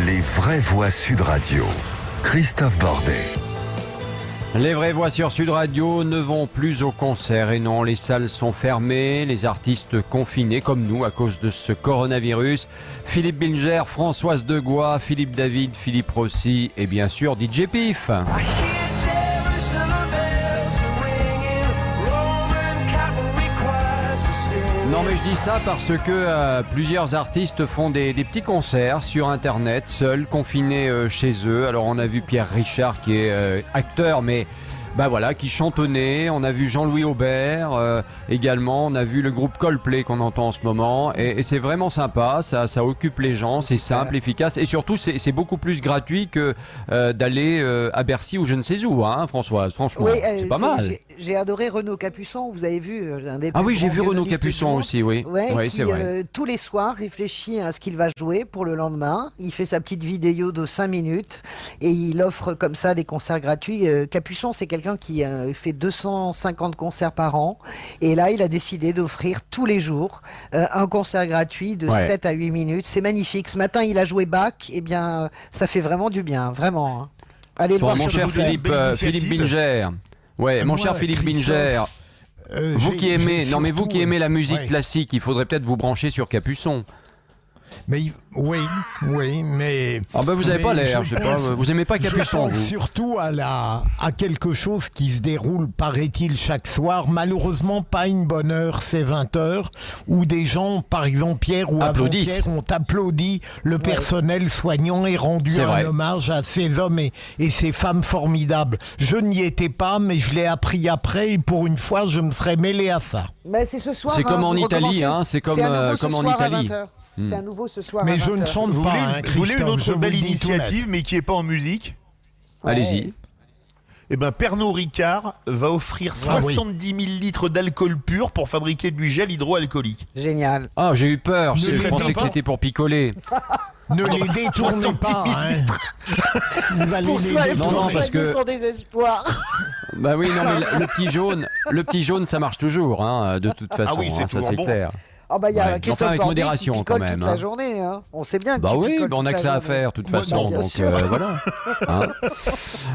Les vraies voix Sud Radio. Christophe Bordet. Les vraies voix sur Sud Radio ne vont plus au concert. Et non, les salles sont fermées, les artistes confinés comme nous à cause de ce coronavirus. Philippe Bilger, Françoise Degois, Philippe David, Philippe Rossi et bien sûr DJ Pif. Non mais je dis ça parce que plusieurs artistes font des petits concerts sur internet, seuls, confinés chez eux. Alors on a vu Pierre Richard qui est acteur mais voilà, qui chantonnait. On a vu Jean-Louis Aubert également. On a vu le groupe Coldplay qu'on entend en ce moment. Et c'est vraiment sympa, ça occupe les gens, c'est simple, efficace. Et surtout, c'est beaucoup plus gratuit que d'aller à Bercy ou je ne sais où, hein, Françoise. Franchement, c'est pas mal. J'ai adoré Renaud Capuçon, vous avez vu un des Ah oui, plus j'ai grands vu Renaud violonistes Capuçon du monde. aussi, oui. Qui, c'est vrai. tous les soirs, réfléchit à ce qu'il va jouer pour le lendemain. Il fait sa petite vidéo de 5 minutes et il offre comme ça des concerts gratuits. Capuçon, c'est quelqu'un qui fait 250 concerts par an. Et là, il a décidé d'offrir tous les jours un concert gratuit de 7 à 8 minutes. C'est magnifique. Ce matin, il a joué Bach. Eh bien, ça fait vraiment du bien, vraiment. Hein. Allez le voir mon sur cher Philippe Bilger. Ouais, mon cher Philippe Bilger. Vous qui aimez la musique classique, il faudrait peut-être vous brancher sur Capuçon. Mais oui, mais... Ah ben vous n'avez pas l'air, je sais pas, vous aimez pas Capuçon, je pense surtout à quelque chose qui se déroule, paraît-il, chaque soir, malheureusement pas une bonne heure, c'est 20h, où des gens, par exemple hier ou avant-hier, ont applaudi le personnel soignant et rendu un hommage à ces hommes et ces femmes formidables. Je n'y étais pas, mais je l'ai appris après, et pour une fois, je me serais mêlé à ça. Mais c'est ce soir. C'est comme en Italie, hein, c'est comme en Italie. C'est à nouveau ce soir. Mais je ne chante pas. Vous voulez une autre belle initiative, mais qui n'est pas en musique ? Allez-y. Eh bien, Pernod Ricard va offrir 70 000 litres d'alcool pur pour fabriquer du gel hydroalcoolique. Génial. Ah, j'ai eu peur. Je pensais que c'était pour picoler. Ne les détournez pas. Vous allez pour parce que son désespoir. Bah oui, non, mais le petit jaune, ça marche toujours, hein, de toute façon. Ah oui, c'est ça c'est clair. Ah bah il y a Christophe avec Bordet modération qui picole quand même. Toute la journée, hein. On sait bien que bah tu oui, picoles on n'a que ça à faire, de toute façon. Donc voilà. Hein.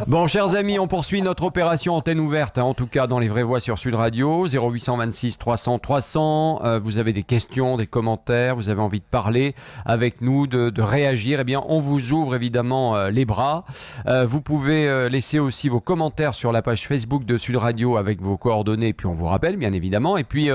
Bon, chers amis, on poursuit notre opération antenne ouverte, hein, en tout cas dans les vraies voix sur Sud Radio, 0826 300 300. Vous avez des questions, des commentaires, vous avez envie de parler avec nous, de réagir. Eh bien, on vous ouvre évidemment les bras. Vous pouvez laisser aussi vos commentaires sur la page Facebook de Sud Radio avec vos coordonnées, puis on vous rappelle, bien évidemment. Et puis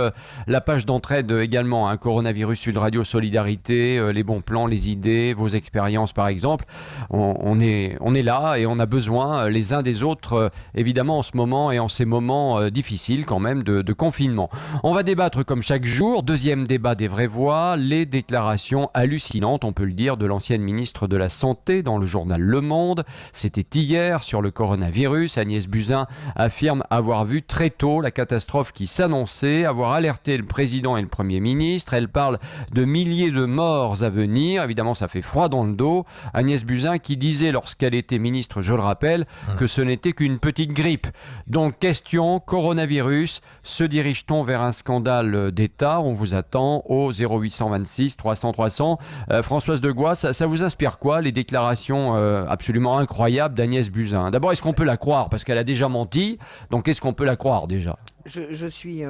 la page d'entraide également. Un coronavirus Sud Radio Solidarité, les bons plans, les idées, vos expériences par exemple. On est là et on a besoin les uns des autres évidemment en ce moment et en ces moments difficiles quand même de confinement. On va débattre comme chaque jour, deuxième débat des vraies voix, les déclarations hallucinantes, on peut le dire, de l'ancienne ministre de la Santé dans le journal Le Monde. C'était hier sur le coronavirus. Agnès Buzyn affirme avoir vu très tôt la catastrophe qui s'annonçait, avoir alerté le président et le Premier ministre. Elle parle de milliers de morts à venir. Évidemment, ça fait froid dans le dos. Agnès Buzyn qui disait lorsqu'elle était ministre, je le rappelle, que ce n'était qu'une petite grippe. Donc, question, coronavirus, se dirige-t-on vers un scandale d'État ? On vous attend au 0826 300 300. Françoise Degois, ça vous inspire quoi, les déclarations absolument incroyables d'Agnès Buzyn ? D'abord, est-ce qu'on peut la croire ? Parce qu'elle a déjà menti. Donc, est-ce qu'on peut la croire déjà ? Je suis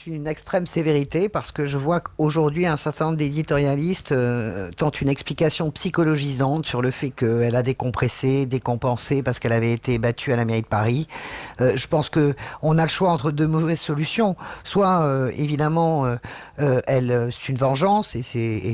une extrême sévérité parce que je vois qu'aujourd'hui un certain nombre d'éditorialistes tentent une explication psychologisante sur le fait qu'elle a décompressé, décompensé parce qu'elle avait été battue à la mairie de Paris. Je pense que on a le choix entre deux mauvaises solutions. Soit évidemment c'est une vengeance et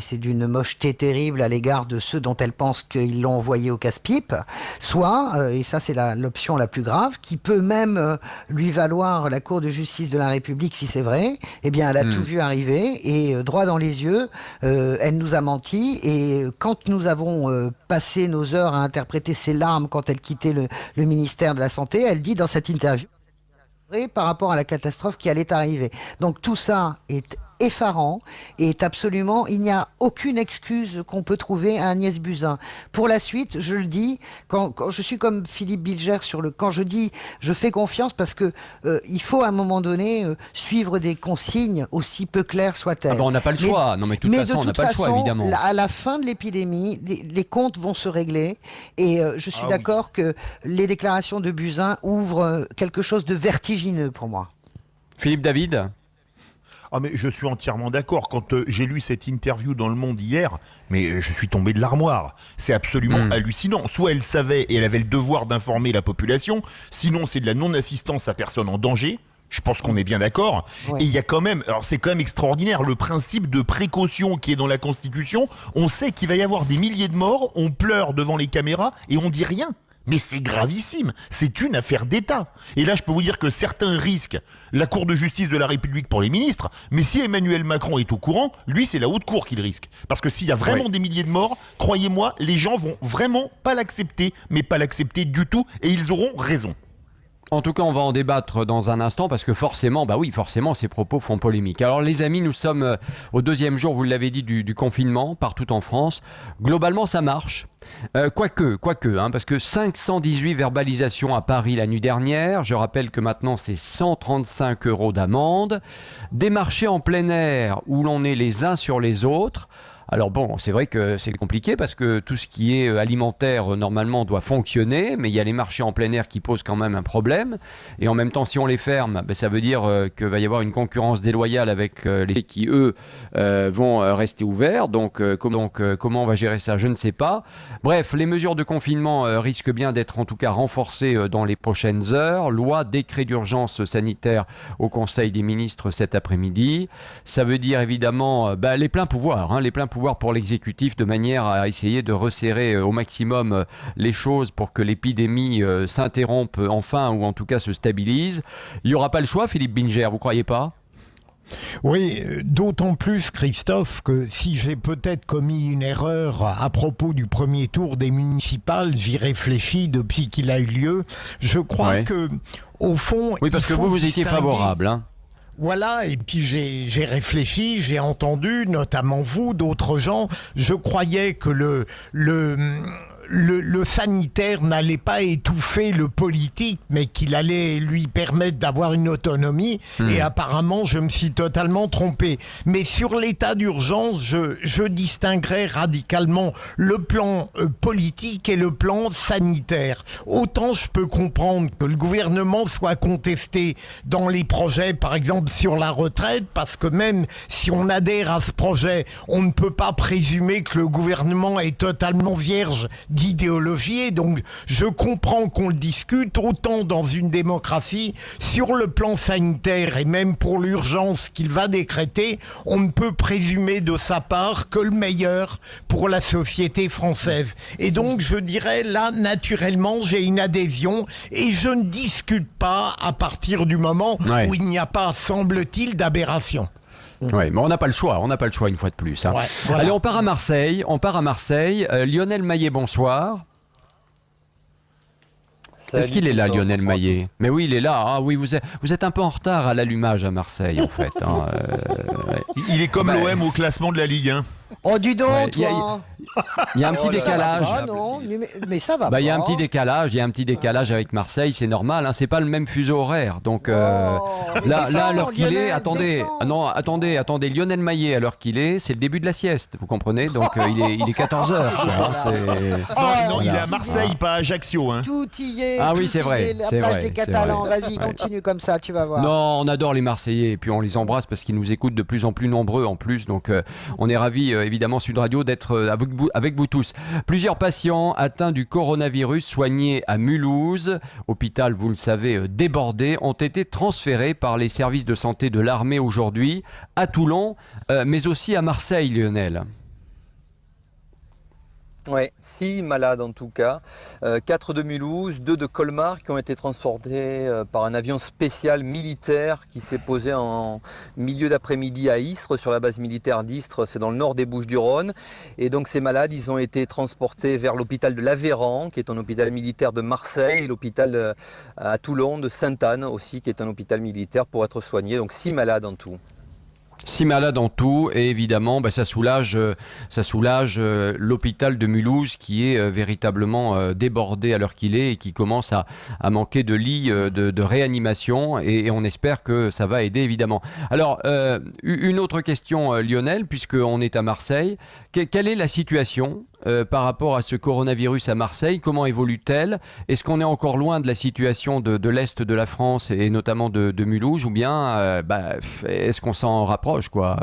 c'est d'une mocheté terrible à l'égard de ceux dont elle pense qu'ils l'ont envoyé au casse-pipe. Soit et ça c'est l'option la plus grave qui peut même lui valoir la Cour de justice de la République, si c'est vrai, eh bien, elle a tout vu arriver et droit dans les yeux, elle nous a menti et quand nous avons passé nos heures à interpréter ses larmes quand elle quittait le ministère de la Santé, elle dit dans cette interview par rapport à la catastrophe qui allait arriver. Donc tout ça est effarant et est absolument, il n'y a aucune excuse qu'on peut trouver à Agnès Buzyn. Pour la suite, je le dis, quand je suis comme Philippe Bilger quand je dis je fais confiance parce que il faut à un moment donné suivre des consignes aussi peu claires soient-elles. On n'a pas le choix. Non, mais de toute façon, on n'a pas le choix, évidemment. À la fin de l'épidémie, les comptes vont se régler et je suis d'accord que les déclarations de Buzyn ouvrent quelque chose de vertigineux pour moi. Philippe David ? Ah mais je suis entièrement d'accord. Quand j'ai lu cette interview dans Le Monde hier, mais je suis tombé de l'armoire. C'est absolument hallucinant. Soit elle savait et elle avait le devoir d'informer la population, sinon c'est de la non-assistance à personne en danger. Je pense qu'on est bien d'accord. Ouais. Et il y a quand même, alors c'est quand même extraordinaire, le principe de précaution qui est dans la Constitution. On sait qu'il va y avoir des milliers de morts, on pleure devant les caméras et on dit rien. Mais c'est gravissime, c'est une affaire d'État. Et là, je peux vous dire que certains risquent la Cour de justice de la République pour les ministres, mais si Emmanuel Macron est au courant, lui, c'est la haute cour qu'il risque. Parce que s'il y a vraiment des milliers de morts, croyez-moi, les gens vont vraiment pas l'accepter, mais pas l'accepter du tout, et ils auront raison. En tout cas, on va en débattre dans un instant parce que forcément, ces propos font polémique. Alors les amis, nous sommes au deuxième jour, vous l'avez dit, du confinement partout en France. Globalement, ça marche. Quoique, parce que 518 verbalisations à Paris la nuit dernière. Je rappelle que maintenant, c'est 135 € d'amende. Des marchés en plein air où l'on est les uns sur les autres. Alors bon, c'est vrai que c'est compliqué parce que tout ce qui est alimentaire, normalement, doit fonctionner, mais il y a les marchés en plein air qui posent quand même un problème. Et en même temps, si on les ferme, ça veut dire qu'il va y avoir une concurrence déloyale avec les qui, eux, vont rester ouverts. Donc, comment on va gérer ça, je ne sais pas. Bref, les mesures de confinement risquent bien d'être en tout cas renforcées dans les prochaines heures. Loi, décret d'urgence sanitaire au Conseil des ministres cet après-midi. Ça veut dire évidemment les pleins pouvoirs, les pleins pouvoirs pour l'exécutif de manière à essayer de resserrer au maximum les choses pour que l'épidémie s'interrompe enfin ou en tout cas se stabilise. Il n'y aura pas le choix, Philippe Bilger, vous ne croyez pas ? Oui, d'autant plus, Christophe, que si j'ai peut-être commis une erreur à propos du premier tour des municipales, j'y réfléchis depuis qu'il a eu lieu. Je crois que, au fond... Oui, parce que vous étiez favorable, Voilà, et puis j'ai réfléchi, j'ai entendu, notamment vous, d'autres gens. Je croyais que le sanitaire n'allait pas étouffer le politique, mais qu'il allait lui permettre d'avoir une autonomie. Et apparemment, je me suis totalement trompé. Mais sur l'état d'urgence, je distinguerais radicalement le plan politique et le plan sanitaire. Autant je peux comprendre que le gouvernement soit contesté dans les projets, par exemple sur la retraite, parce que même si on adhère à ce projet, on ne peut pas présumer que le gouvernement est totalement vierge d'idéologie, donc je comprends qu'on le discute autant dans une démocratie. Sur le plan sanitaire et même pour l'urgence qu'il va décréter, on ne peut présumer de sa part que le meilleur pour la société française. Et donc je dirais là, naturellement, j'ai une adhésion et je ne discute pas à partir du moment où il n'y a pas, semble-t-il, d'aberration. Oui, mais on n'a pas le choix une fois de plus. Ouais, voilà. Allez, on part à Marseille. Lionel Maillet, bonsoir. Salut, est-ce qu'il est là, Lionel Maillet ? Mais oui, il est là. Ah oui, vous êtes un peu en retard à l'allumage à Marseille, en fait. Il est comme l'OM au classement de la Ligue 1. Oh, dis donc, toi. Il y a un petit décalage. Ça va, non, mais ça va. Il y a un petit décalage avec Marseille, c'est normal. C'est pas le même fuseau horaire. Donc là, à l'heure qu'il est, attendez, Lionel Maillet, à l'heure qu'il est, c'est le début de la sieste, vous comprenez ? Donc il est 14h. Non, il est à Marseille, pas à Ajaccio. Tout y est. Ah oui, c'est vrai. La plage des Catalans. Vas-y, continue comme ça, tu vas voir. Non, on adore les Marseillais et puis on les embrasse parce qu'ils nous écoutent de plus en plus nombreux en plus. Donc on est ravis, évidemment, Sud Radio, d'être avec vous tous. Plusieurs patients atteints du coronavirus soignés à Mulhouse, hôpital, vous le savez, débordé, ont été transférés par les services de santé de l'armée aujourd'hui à Toulon, mais aussi à Marseille, Lionel. Oui, 6 malades en tout cas, 4 de Mulhouse, 2 de Colmar qui ont été transportés par un avion spécial militaire qui s'est posé en milieu d'après-midi à Istres, sur la base militaire d'Istres, c'est dans le nord des Bouches-du-Rhône. Et donc ces malades, ils ont été transportés vers l'hôpital de l'Aveyran, qui est un hôpital militaire de Marseille, et l'hôpital à Toulon de Sainte-Anne aussi, qui est un hôpital militaire pour être soignés. Donc 6 malades en tout. 6 malades en tout, et évidemment, ça soulage l'hôpital de Mulhouse qui est véritablement débordé à l'heure qu'il est et qui commence à manquer de lits de réanimation, et on espère que ça va aider évidemment. Alors, une autre question, Lionel, puisqu'on est à Marseille. Quelle est la situation par rapport à ce coronavirus à Marseille? Comment évolue-t-elle? Est-ce qu'on est encore loin de la situation de l'Est de la France et notamment de Mulhouse, ou bien est-ce qu'on s'en rapproche, quoi?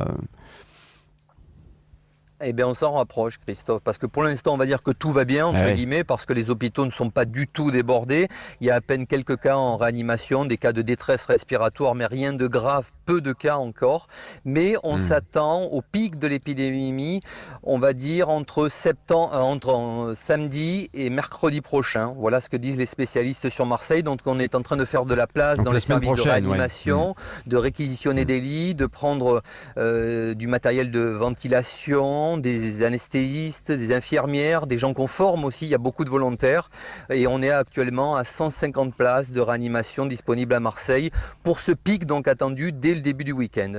Eh bien, on s'en rapproche, Christophe, parce que pour l'instant, on va dire que tout va bien, entre guillemets, parce que les hôpitaux ne sont pas du tout débordés. Il y a à peine quelques cas en réanimation, des cas de détresse respiratoire, mais rien de grave, peu de cas encore. Mais on s'attend au pic de l'épidémie, on va dire, entre samedi et mercredi prochain. Voilà ce que disent les spécialistes sur Marseille. Donc, on est en train de faire de la place dans les services de réanimation, de réquisitionner des lits, de prendre du matériel de ventilation, des anesthésistes, des infirmières, des gens qu'on forme aussi, il y a beaucoup de volontaires, et on est actuellement à 150 places de réanimation disponibles à Marseille pour ce pic donc attendu dès le début du week-end.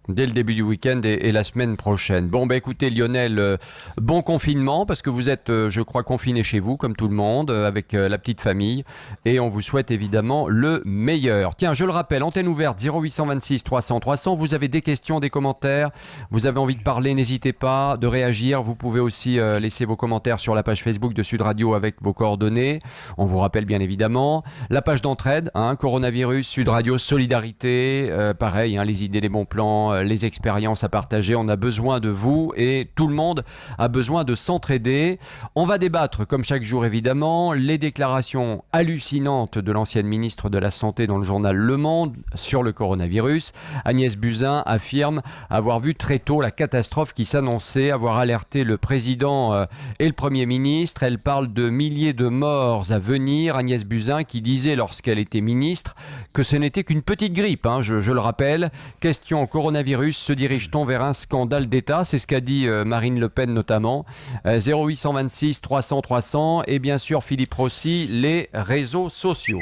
Dès le début du week-end et la semaine prochaine. Bon, écoutez, Lionel, bon confinement, parce que vous êtes, je crois, confiné chez vous, comme tout le monde, avec la petite famille, et on vous souhaite évidemment le meilleur. Tiens, je le rappelle, antenne ouverte 0826 300 300, vous avez des questions, des commentaires, vous avez envie de parler, n'hésitez pas de réagir. Vous pouvez aussi laisser vos commentaires sur la page Facebook de Sud Radio avec vos coordonnées. On vous rappelle bien évidemment la page d'entraide, coronavirus, Sud Radio, solidarité, pareil, les idées, les bons plans, les expériences à partager. On a besoin de vous et tout le monde a besoin de s'entraider. On va débattre, comme chaque jour évidemment, les déclarations hallucinantes de l'ancienne ministre de la Santé dans le journal Le Monde sur le coronavirus. Agnès Buzyn affirme avoir vu très tôt la catastrophe qui s'annonçait, avoir alerté le président et le Premier ministre. Elle parle de milliers de morts à venir. Agnès Buzyn qui disait lorsqu'elle était ministre que ce n'était qu'une petite grippe, je le rappelle. Question coronavirus, se dirige-t-on vers un scandale d'État? C'est ce qu'a dit Marine Le Pen notamment. 0826 300 300 et bien sûr Philippe Rossi, les réseaux sociaux.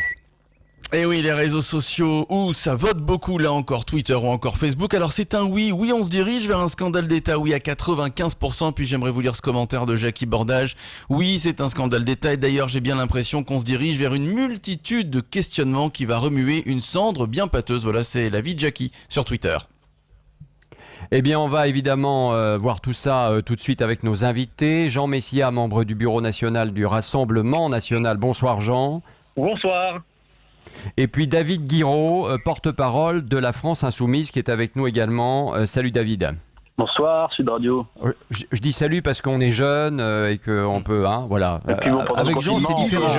Et oui, les réseaux sociaux où ça vote beaucoup, là encore, Twitter ou encore Facebook. Alors c'est un oui, on se dirige vers un scandale d'État, oui à 95%. Puis j'aimerais vous lire ce commentaire de Jackie Bordage. Oui, c'est un scandale d'État et d'ailleurs j'ai bien l'impression qu'on se dirige vers une multitude de questionnements qui va remuer une cendre bien pâteuse. Voilà, c'est l'avis de Jackie sur Twitter. Eh bien, on va évidemment voir tout ça tout de suite avec nos invités. Jean Messia, membre du Bureau national du Rassemblement national. Bonsoir Jean. Bonsoir. Et puis David Guiraud, porte-parole de la France Insoumise, qui est avec nous également. Salut David. Bonsoir, Sud Radio. Je dis salut parce qu'on est jeune et qu'on peut, voilà. Avec Jean, c'est différent.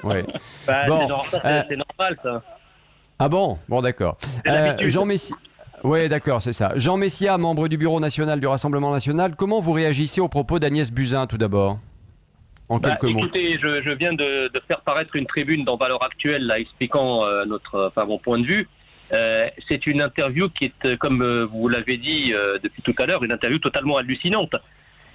Oui. C'est normal, ça. Ah bon, d'accord. Jean Messia. Oui, d'accord, c'est ça. Jean Messia, membre du Bureau national du Rassemblement national, comment vous réagissez aux propos d'Agnès Buzyn tout d'abord? En quelques mots. Écoutez, je viens de faire paraître une tribune dans Valeurs Actuelles là, expliquant mon point de vue. C'est une interview qui est, comme vous l'avez dit depuis tout à l'heure, une interview totalement hallucinante.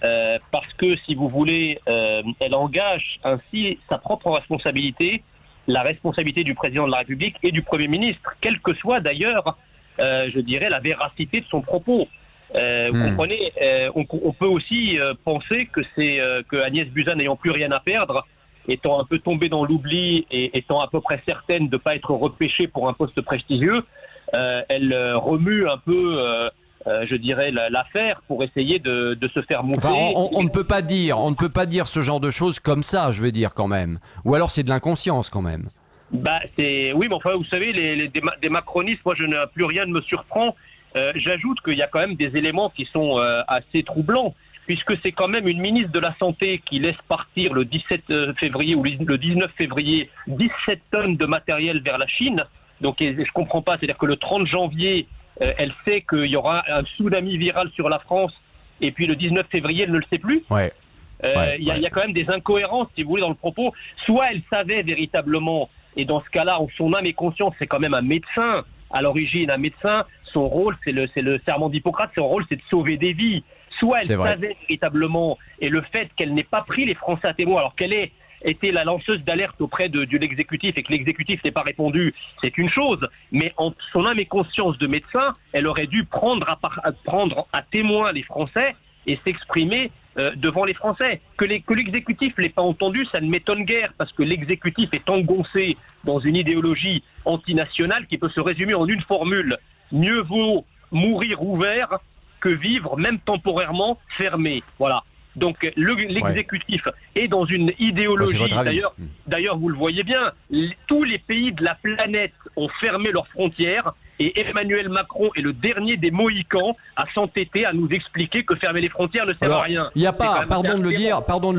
Parce que, si vous voulez, elle engage ainsi sa propre responsabilité, la responsabilité du président de la République et du Premier ministre, quelle que soit d'ailleurs je dirais, la véracité de son propos. Vous comprenez, on peut aussi penser que c'est que Agnès Buzyn, n'ayant plus rien à perdre, étant un peu tombée dans l'oubli et étant à peu près certaine de ne pas être repêchée pour un poste prestigieux, elle remue un peu, je dirais, l'affaire pour essayer de se faire monter. Enfin, on ne peut pas dire ce genre de choses comme ça, je veux dire quand même. Ou alors c'est de l'inconscience quand même. Oui, mais enfin, vous savez, des macronistes, moi, plus rien ne me surprend. J'ajoute qu'il y a quand même des éléments qui sont assez troublants, puisque c'est quand même une ministre de la Santé qui laisse partir le 17 février ou le 19 février 17 tonnes de matériel vers la Chine. Donc, je comprends pas, c'est-à-dire que le 30 janvier, elle sait qu'il y aura un tsunami viral sur la France, et puis le 19 février, elle ne le sait plus. Il y a quand même des incohérences, si vous voulez, dans le propos. Soit elle savait véritablement, et dans ce cas-là, en son âme et conscience, c'est quand même un médecin, à l'origine, un médecin, son rôle, c'est le serment d'Hippocrate, son rôle, c'est de sauver des vies. Soit elle savait véritablement, et le fait qu'elle n'ait pas pris les Français à témoin, alors qu'elle est été la lanceuse d'alerte auprès de l'exécutif et que l'exécutif n'ait pas répondu, c'est une chose. Mais en son âme et conscience de médecin, elle aurait dû prendre à témoin les Français et s'exprimer devant les Français. Que l'exécutif ne l'ait pas entendu, ça ne m'étonne guère, parce que l'exécutif est engoncé dans une idéologie antinationale qui peut se résumer en une formule. Mieux vaut mourir ouvert que vivre, même temporairement, fermé. Voilà. Donc l'exécutif est dans une idéologie, d'ailleurs vous le voyez bien, tous les pays de la planète ont fermé leurs frontières et Emmanuel Macron est le dernier des Mohicans à s'entêter à nous expliquer que fermer les frontières ne sert à rien. Il n'y a pas, pardon de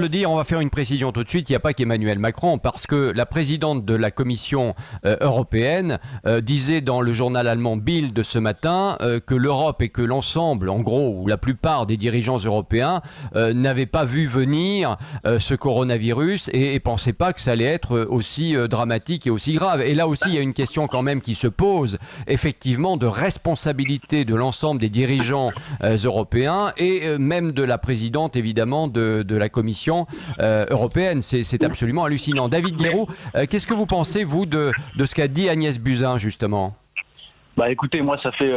le dire, on va faire une précision tout de suite, il n'y a pas qu'Emmanuel Macron, parce que la présidente de la Commission européenne disait dans le journal allemand Bild ce matin que l'Europe et que l'ensemble, en gros, ou la plupart des dirigeants européens n'avaient pas vu venir ce coronavirus et pensaient pas que ça allait être aussi dramatique et aussi grave. Et là aussi, il y a une question quand même qui se pose, effectivement, de responsabilité de l'ensemble des dirigeants européens et même de la présidente, évidemment, de la Commission européenne. C'est absolument hallucinant. David Guéroult, qu'est-ce que vous pensez, vous, de ce qu'a dit Agnès Buzyn, justement ? Bah écoutez, moi, ça fait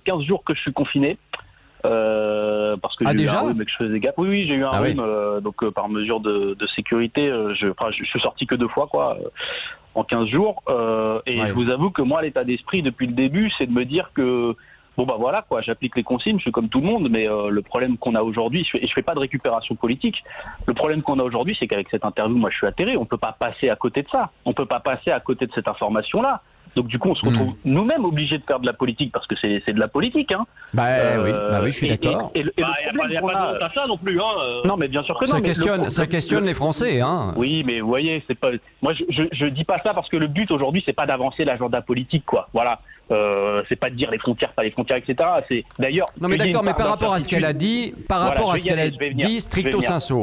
15 jours que je suis confiné. Parce que j'ai eu un rhume et que je faisais gaffe. Oui, j'ai eu un rhume, donc par mesure de sécurité, je suis sorti que 2 fois, quoi, en 15 jours. Je vous avoue que moi, l'état d'esprit depuis le début, c'est de me dire que bon bah voilà, quoi, j'applique les consignes, je suis comme tout le monde, mais le problème qu'on a aujourd'hui, je fais pas de récupération politique. Le problème qu'on a aujourd'hui, c'est qu'avec cette interview, moi, je suis atterré. On peut pas passer à côté de ça. On peut pas passer à côté de cette information-là. Donc du coup, on se retrouve nous-mêmes obligés de faire de la politique parce que c'est de la politique, hein. Oui, je suis d'accord. Il n'y a pas de honte à ça non plus, hein. Non, mais bien sûr que non. Ça questionne les Français, hein. Oui, mais vous voyez, c'est pas. Moi, je dis pas ça parce que le but aujourd'hui, c'est pas d'avancer l'agenda politique, quoi. Voilà. C'est pas de dire les frontières, pas les frontières, etc. C'est d'ailleurs. Non, mais d'accord, mais par rapport à ce qu'elle a dit, stricto sensu.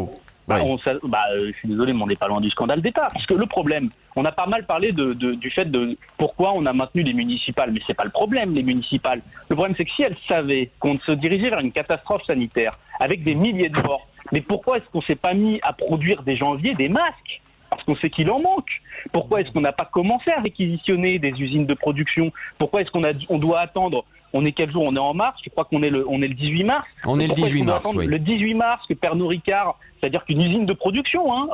Je suis désolé, mais on n'est pas loin du scandale d'État. Parce que le problème, on a pas mal parlé du fait de pourquoi on a maintenu les municipales. Mais c'est pas le problème, les municipales. Le problème, c'est que si elles savaient qu'on se dirigeait vers une catastrophe sanitaire avec des milliers de morts, mais pourquoi est-ce qu'on s'est pas mis à produire dès janvier des masques ? Parce qu'on sait qu'il en manque. Pourquoi est-ce qu'on n'a pas commencé à réquisitionner des usines de production ? Pourquoi est-ce qu'on doit attendre ? On est quel jour ? On est en mars. Je crois qu'on est le 18 mars. On est le 18 mars, oui. Le 18 mars que Pernod Ricard, c'est-à-dire qu'une usine de production,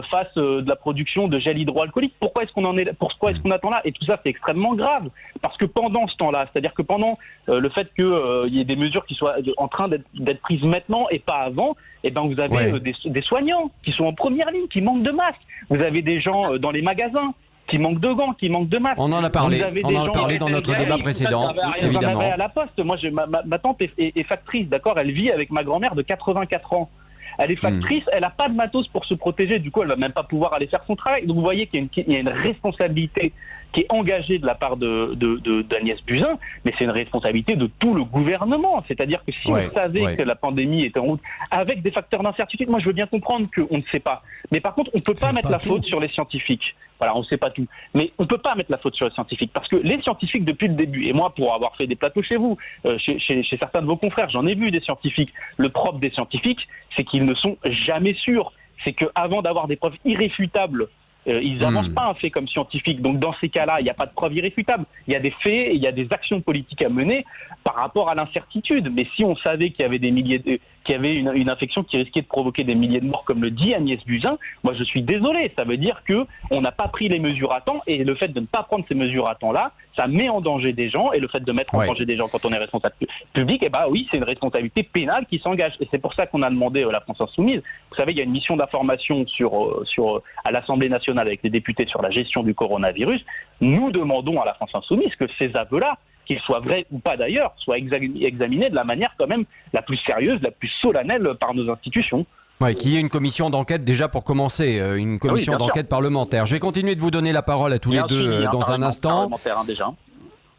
fasse de la production de gel hydroalcoolique. Pourquoi est-ce qu'on attend là ? Et tout ça, c'est extrêmement grave. Parce que pendant ce temps-là, c'est-à-dire que pendant le fait qu'il y ait des mesures qui soient en train d'être prises maintenant et pas avant, eh ben vous avez des soignants qui sont en première ligne, qui manquent de masques. Vous avez des gens dans les magasins qui manquent de gants, qui manquent de masques. On en a parlé, dans notre débat précédent, évidemment. Vous en avez à la Poste. Moi, ma tante est factrice, d'accord ? Elle vit avec ma grand-mère de 84 ans. Elle est factrice, elle n'a pas de matos pour se protéger, du coup elle va même pas pouvoir aller faire son travail. Donc vous voyez qu'il y a une responsabilité qui est engagée de la part d'Agnès Buzyn, mais c'est une responsabilité de tout le gouvernement. C'est-à-dire que si on savait que la pandémie était en route, avec des facteurs d'incertitude, moi je veux bien comprendre qu'on ne sait pas. Mais par contre, on ne peut pas mettre la faute sur les scientifiques. Voilà, on ne sait pas tout. Mais on ne peut pas mettre la faute sur les scientifiques, parce que les scientifiques, depuis le début, et moi pour avoir fait des plateaux chez vous, chez certains de vos confrères, j'en ai vu des scientifiques, le propre des scientifiques, c'est qu'ils ne sont jamais sûrs. C'est qu'avant d'avoir des preuves irréfutables, ils n'avancent pas un fait comme scientifique. Donc dans ces cas-là, il n'y a pas de preuve irréfutable. Il y a des faits et il y a des actions politiques à mener par rapport à l'incertitude. Mais si on savait qu'il y avait qu'il y avait une infection qui risquait de provoquer des milliers de morts, comme le dit Agnès Buzyn, moi je suis désolé. Ça veut dire qu'on n'a pas pris les mesures à temps, et le fait de ne pas prendre ces mesures à temps-là, ça met en danger des gens, et le fait de mettre en danger des gens quand on est responsable public, eh ben oui, c'est une responsabilité pénale qui s'engage. Et c'est pour ça qu'on a demandé la France Insoumise. Vous savez, il y a une mission d'information à l'Assemblée nationale avec les députés sur la gestion du coronavirus. Nous demandons à la France Insoumise que ces aveux-là, qu'ils soient vrais ou pas d'ailleurs, soient examinés de la manière quand même la plus sérieuse, la plus solennelle par nos institutions. Ouais, qu'il y ait une commission d'enquête déjà pour commencer, une commission d'enquête parlementaire. Je vais continuer de vous donner la parole à tous les deux dans un instant. Déjà.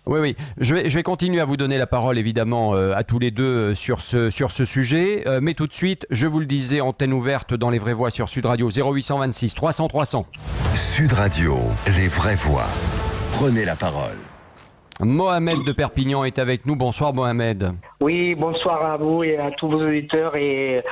Oui. Je vais continuer à vous donner la parole, évidemment, à tous les deux sur ce sujet. Mais tout de suite, je vous le disais, antenne ouverte dans les vraies voix sur Sud Radio, 0826 300 300. Sud Radio, les vraies voix. Prenez la parole. Mohamed de Perpignan est avec nous. Bonsoir Mohamed. Oui, bonsoir à vous et à tous vos auditeurs et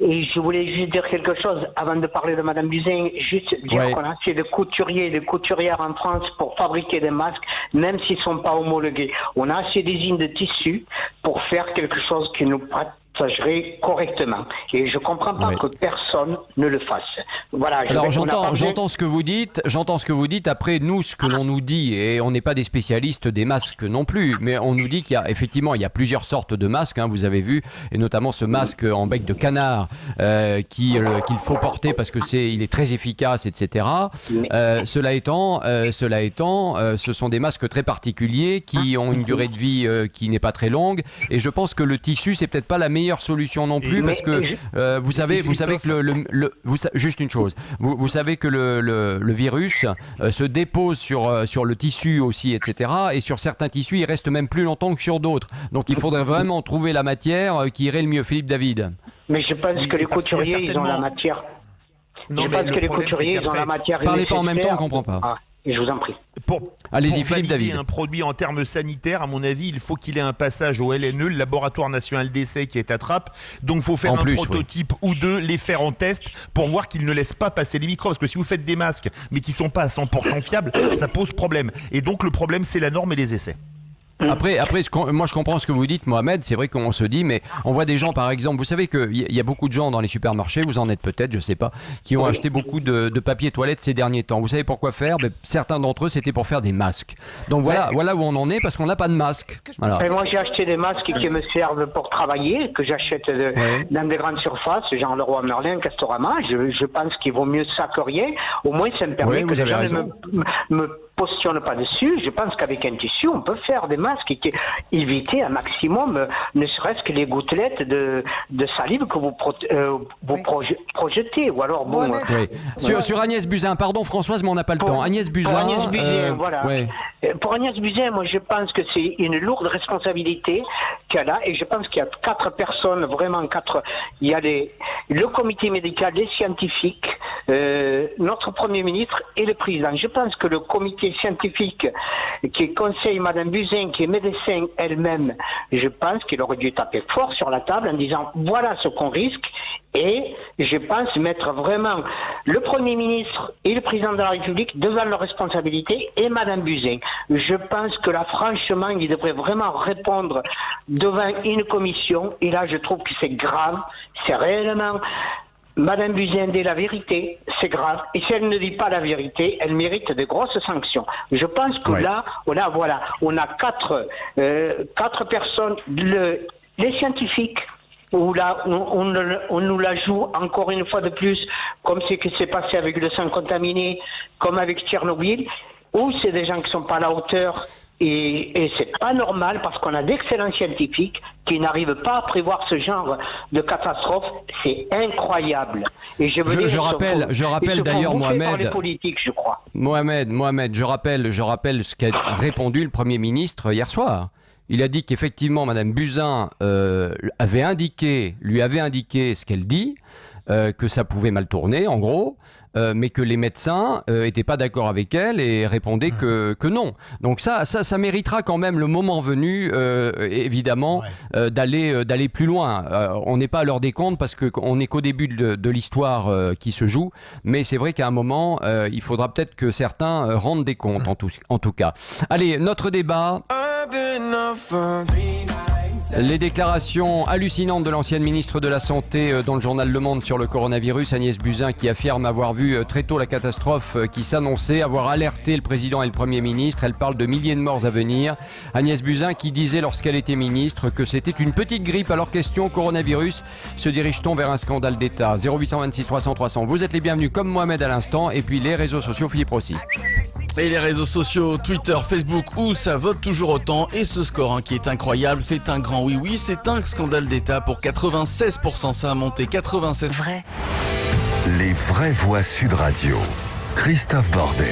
Et je voulais juste dire quelque chose avant de parler de Madame Buzyn, juste dire qu'on a assez de couturiers et de couturières en France pour fabriquer des masques, même s'ils ne sont pas homologués. On a assez d'usines de tissus pour faire quelque chose qui nous partagerait correctement. Et je ne comprends pas que personne ne le fasse. Voilà. Alors j'entends ce que vous dites. Après, nous, ce que l'on nous dit, et on n'est pas des spécialistes des masques non plus, mais on nous dit qu'il y a plusieurs sortes de masques, hein, vous avez vu, et notamment ce masque en bec de canard qu'il faut porter parce que il est très efficace, etc. Cela étant, ce sont des masques très particuliers qui ont une durée de vie qui n'est pas très longue, et je pense que le tissu, c'est peut-être pas la meilleure solution non plus, parce que vous savez que juste une chose, vous savez que le virus se dépose sur le tissu aussi, etc. Et sur certains tissus, il reste même plus longtemps que sur d'autres. Donc il faudrait vraiment trouver la matière qui irait le mieux. Philippe David. Mais je pense que les couturiers, ils ont la matière. Parlez pas en même temps, on ne comprend pas. Je vous en prie. Allez-y, Philippe David. Un produit en termes sanitaires, à mon avis, il faut qu'il ait un passage au LNE, le laboratoire national d'essai qui est à Trappes. Donc il faut faire un prototype ou deux, les faire en test pour voir qu'ils ne laissent pas passer les microbes. Parce que si vous faites des masques mais qui ne sont pas à 100% fiables, ça pose problème. Et donc le problème, c'est la norme et les essais. Après, moi je comprends ce que vous dites, Mohamed. C'est vrai qu'on se dit, mais on voit des gens, par exemple, vous savez qu'il y a beaucoup de gens dans les supermarchés, vous en êtes peut-être, je sais pas, qui ont acheté beaucoup de papier toilette ces derniers temps. Vous savez pourquoi faire? Certains d'entre eux, c'était pour faire des masques. Donc voilà où on en est, parce qu'on n'a pas de masque. Voilà. Moi j'ai acheté des masques qui me servent pour travailler, que j'achète dans des grandes surfaces, genre Leroy Merlin, Castorama. Je pense qu'il vaut mieux ça que rien. Au moins ça me permet que les gens ne me positionne pas dessus. Je pense qu'avec un tissu, on peut faire des masques et éviter un maximum, ne serait-ce que les gouttelettes de salive que vous projetez. Ou alors, bon... Sur Agnès Buzyn, pardon Françoise, mais on n'a pas le temps. Agnès Buzyn, voilà. Ouais. Pour Agnès Buzyn, moi je pense que c'est une lourde responsabilité qu'elle a, et je pense qu'il y a 4 personnes, vraiment 4. Il y a le comité médical, les scientifiques, notre Premier ministre et le président. Je pense que le comité scientifique qui conseille Madame Buzyn, qui est médecin elle-même, je pense qu'il aurait dû taper fort sur la table en disant voilà ce qu'on risque. Et je pense mettre vraiment le Premier ministre et le Président de la République devant leurs responsabilités et Madame Buzyn. Je pense que là, franchement, il devrait vraiment répondre devant une commission. Et là, je trouve que c'est grave. C'est réellement... Madame Buzyn dit la vérité, c'est grave. Et si elle ne dit pas la vérité, elle mérite de grosses sanctions. Je pense que là, on a 4 personnes, les scientifiques, où là, on nous la joue encore une fois de plus, comme ce qui s'est passé avec le sang contaminé, comme avec Tchernobyl, où c'est des gens qui ne sont pas à la hauteur. Et c'est pas normal parce qu'on a d'excellents scientifiques qui n'arrivent pas à prévoir ce genre de catastrophe. C'est incroyable. Et je rappelle d'ailleurs, Mohamed. Par les politiques, je crois. Mohamed, je rappelle ce qu'a répondu le Premier ministre hier soir. Il a dit qu'effectivement, Madame Buzyn lui avait indiqué ce qu'elle dit, que ça pouvait mal tourner, en gros. Mais que les médecins n'étaient pas d'accord avec elle et répondaient que non. Donc ça méritera quand même le moment venu, évidemment, d'aller plus loin. On n'est pas à l'heure des comptes parce qu'on n'est qu'au début de l'histoire qui se joue, mais c'est vrai qu'à un moment, il faudra peut-être que certains rendent des comptes, en tout cas. Allez, notre débat... Les déclarations hallucinantes de l'ancienne ministre de la Santé dans le journal Le Monde sur le coronavirus, Agnès Buzyn, qui affirme avoir vu très tôt la catastrophe qui s'annonçait, avoir alerté le président et le Premier ministre. Elle parle de milliers de morts à venir. Agnès Buzyn qui disait lorsqu'elle était ministre que c'était une petite grippe. Alors question coronavirus, se dirige-t-on vers un scandale d'État? 0826 300 300. Vous êtes les bienvenus comme Mohamed à l'instant, et puis les réseaux sociaux, Philippe Rossi. Et les réseaux sociaux, Twitter, Facebook, où ça vote toujours autant. Et ce score qui est incroyable, c'est un grand oui, c'est un scandale d'État pour 96%, ça a monté 96%. Les vraies voix Sud Radio. Christophe Bordet.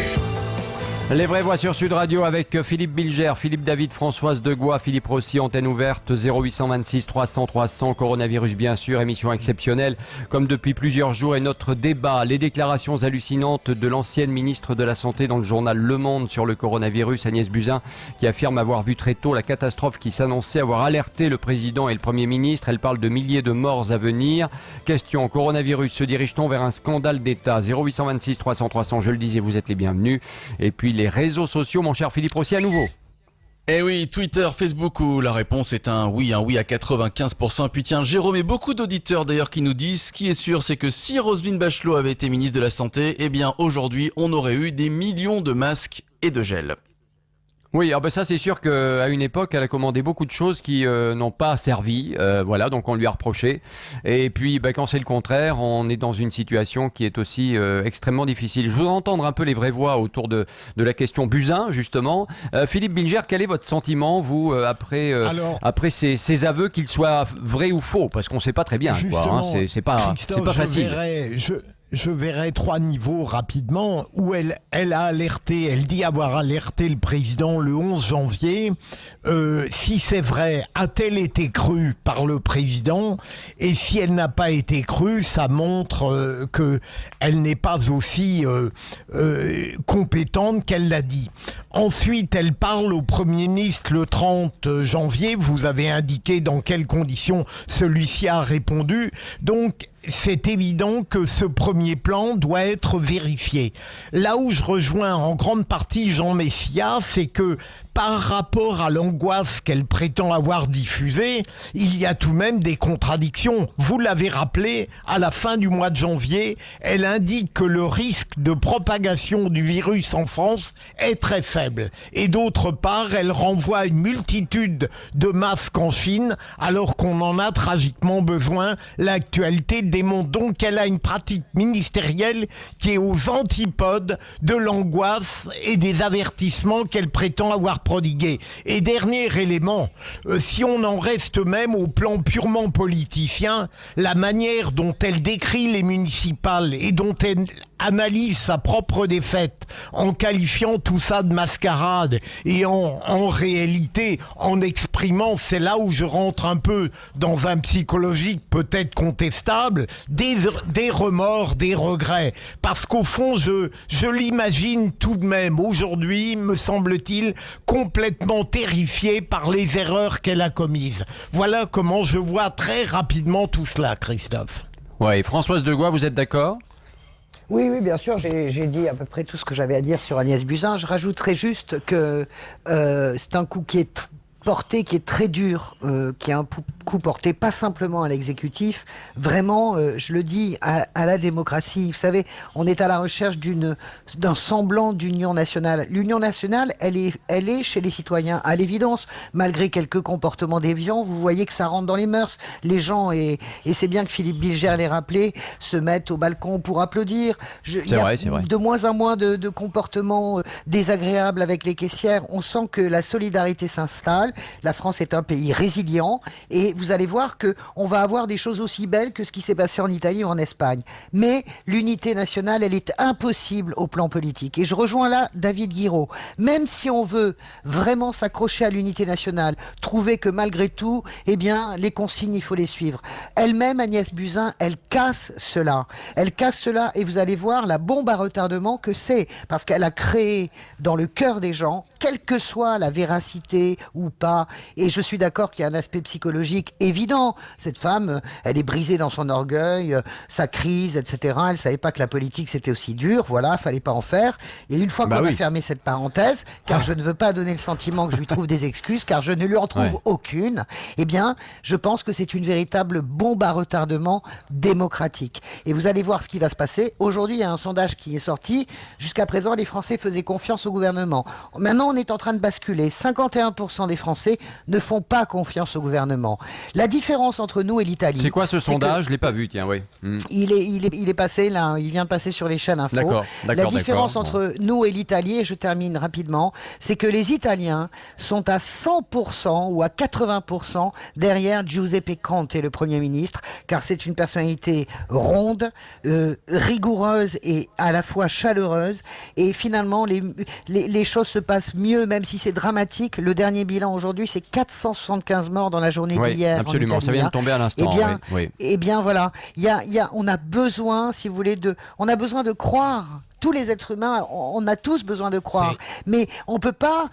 Les vraies voix sur Sud Radio avec Philippe Bilger, Philippe David, Françoise Degois, Philippe Rossi, antenne ouverte 0826 300 300, coronavirus bien sûr, émission exceptionnelle comme depuis plusieurs jours et notre débat, les déclarations hallucinantes de l'ancienne ministre de la Santé dans le journal Le Monde sur le coronavirus, Agnès Buzyn, qui affirme avoir vu très tôt la catastrophe qui s'annonçait, avoir alerté le président et le Premier ministre. Elle parle de milliers de morts à venir. Question, coronavirus, se dirige-t-on vers un scandale d'État? 0826 300 300, je le disais, vous êtes les bienvenus. Et puis les réseaux sociaux, mon cher Philippe Rossi, à nouveau. Eh oui, Twitter, Facebook, où la réponse est un oui à 95%. Et puis tiens, Jérôme et beaucoup d'auditeurs d'ailleurs qui nous disent, ce qui est sûr, c'est que si Roselyne Bachelot avait été ministre de la Santé, eh bien aujourd'hui, on aurait eu des millions de masques et de gel. Oui, ça c'est sûr qu'à une époque, elle a commandé beaucoup de choses qui n'ont pas servi, voilà, donc on lui a reproché. Et puis quand c'est le contraire, on est dans une situation qui est aussi extrêmement difficile. Je voudrais entendre un peu les vraies voix autour de la question Buzyn, justement. Philippe Bilger, quel est votre sentiment, vous, après ces aveux, qu'ils soient vrais ou faux? Parce qu'on ne sait pas très bien, quoi, hein, c'est pas facile. Je verrai 3 niveaux rapidement où elle a alerté, elle dit avoir alerté le président le 11 janvier. Si c'est vrai, a-t-elle été crue par le président? Et si elle n'a pas été crue, ça montre qu'elle n'est pas aussi compétente qu'elle l'a dit. Ensuite, elle parle au Premier ministre le 30 janvier. Vous avez indiqué dans quelles conditions celui-ci a répondu. Donc, c'est évident que ce premier plan doit être vérifié. Là où je rejoins en grande partie Jean Messia, c'est que par rapport à l'angoisse qu'elle prétend avoir diffusée, il y a tout de même des contradictions. Vous l'avez rappelé, à la fin du mois de janvier, elle indique que le risque de propagation du virus en France est très faible. Et d'autre part, elle renvoie une multitude de masques en Chine, alors qu'on en a tragiquement besoin. L'actualité démontre donc qu'elle a une pratique ministérielle qui est aux antipodes de l'angoisse et des avertissements qu'elle prétend avoir prodigués. Et dernier élément, si on en reste même au plan purement politicien, la manière dont elle décrit les municipales et dont elle analyse sa propre défaite en qualifiant tout ça de mascarade et en réalité en exprimant, c'est là où je rentre un peu dans un psychologique peut-être contestable, des remords, des regrets. Parce qu'au fond, je l'imagine tout de même aujourd'hui, me semble-t-il, complètement terrifiée par les erreurs qu'elle a commises. Voilà comment je vois très rapidement tout cela, Christophe. Ouais, Françoise Degois, vous êtes d'accord ? Oui, bien sûr, j'ai dit à peu près tout ce que j'avais à dire sur Agnès Buzyn. Je rajouterais juste que c'est un coup qui est porté, qui est très dur, qui est un coup porté pas simplement à l'exécutif, vraiment, je le dis, à la démocratie. Vous savez, on est à la recherche d'un semblant d'union nationale. L'union nationale, elle est chez les citoyens, à l'évidence, malgré quelques comportements déviants. Vous voyez que ça rentre dans les mœurs. Les gens, et c'est bien que Philippe Bilger l'ait rappelé, se mettent au balcon pour applaudir. C'est vrai. De moins en moins de comportements désagréables avec les caissières. On sent que la solidarité s'installe. La France est un pays résilient et vous allez voir qu'on va avoir des choses aussi belles que ce qui s'est passé en Italie ou en Espagne. Mais l'unité nationale, elle est impossible au plan politique. Et je rejoins là David Guiraud. Même si on veut vraiment s'accrocher à l'unité nationale, trouver que malgré tout, eh bien, les consignes, il faut les suivre. Elle-même, Agnès Buzyn, elle casse cela. Elle casse cela et vous allez voir la bombe à retardement que c'est. Parce qu'elle a créé dans le cœur des gens, quelle que soit la véracité ou pas, et je suis d'accord qu'il y a un aspect psychologique évident. Cette femme, elle est brisée dans son orgueil, sa crise, etc. Elle savait pas que la politique c'était aussi dur, voilà, fallait pas en faire. Et une fois qu'on a fermé cette parenthèse, car je ne veux pas donner le sentiment que je lui trouve des excuses, car je ne lui en trouve aucune, eh bien, je pense que c'est une véritable bombe à retardement démocratique. Et vous allez voir ce qui va se passer. Aujourd'hui, il y a un sondage qui est sorti. Jusqu'à présent, les Français faisaient confiance au gouvernement. Maintenant, on est en train de basculer. 51% des Français Français ne font pas confiance au gouvernement. La différence entre nous et l'Italie... C'est quoi ce sondage? Je l'ai pas vu, tiens, oui. Il est passé là, il vient de passer sur les chaînes info. D'accord, la différence entre nous et l'Italie, et je termine rapidement, c'est que les Italiens sont à 100% ou à 80% derrière Giuseppe Conte, le Premier ministre, car c'est une personnalité ronde, rigoureuse et à la fois chaleureuse. Et finalement, les choses se passent mieux, même si c'est dramatique. Le dernier bilan aujourd'hui, c'est 475 morts dans la journée d'hier. Absolument, en Italie, ça vient de tomber à l'instant. Eh bien voilà, on a besoin, si vous voulez, on a besoin de croire. Tous les êtres humains, on a tous besoin de croire. Mais on peut pas...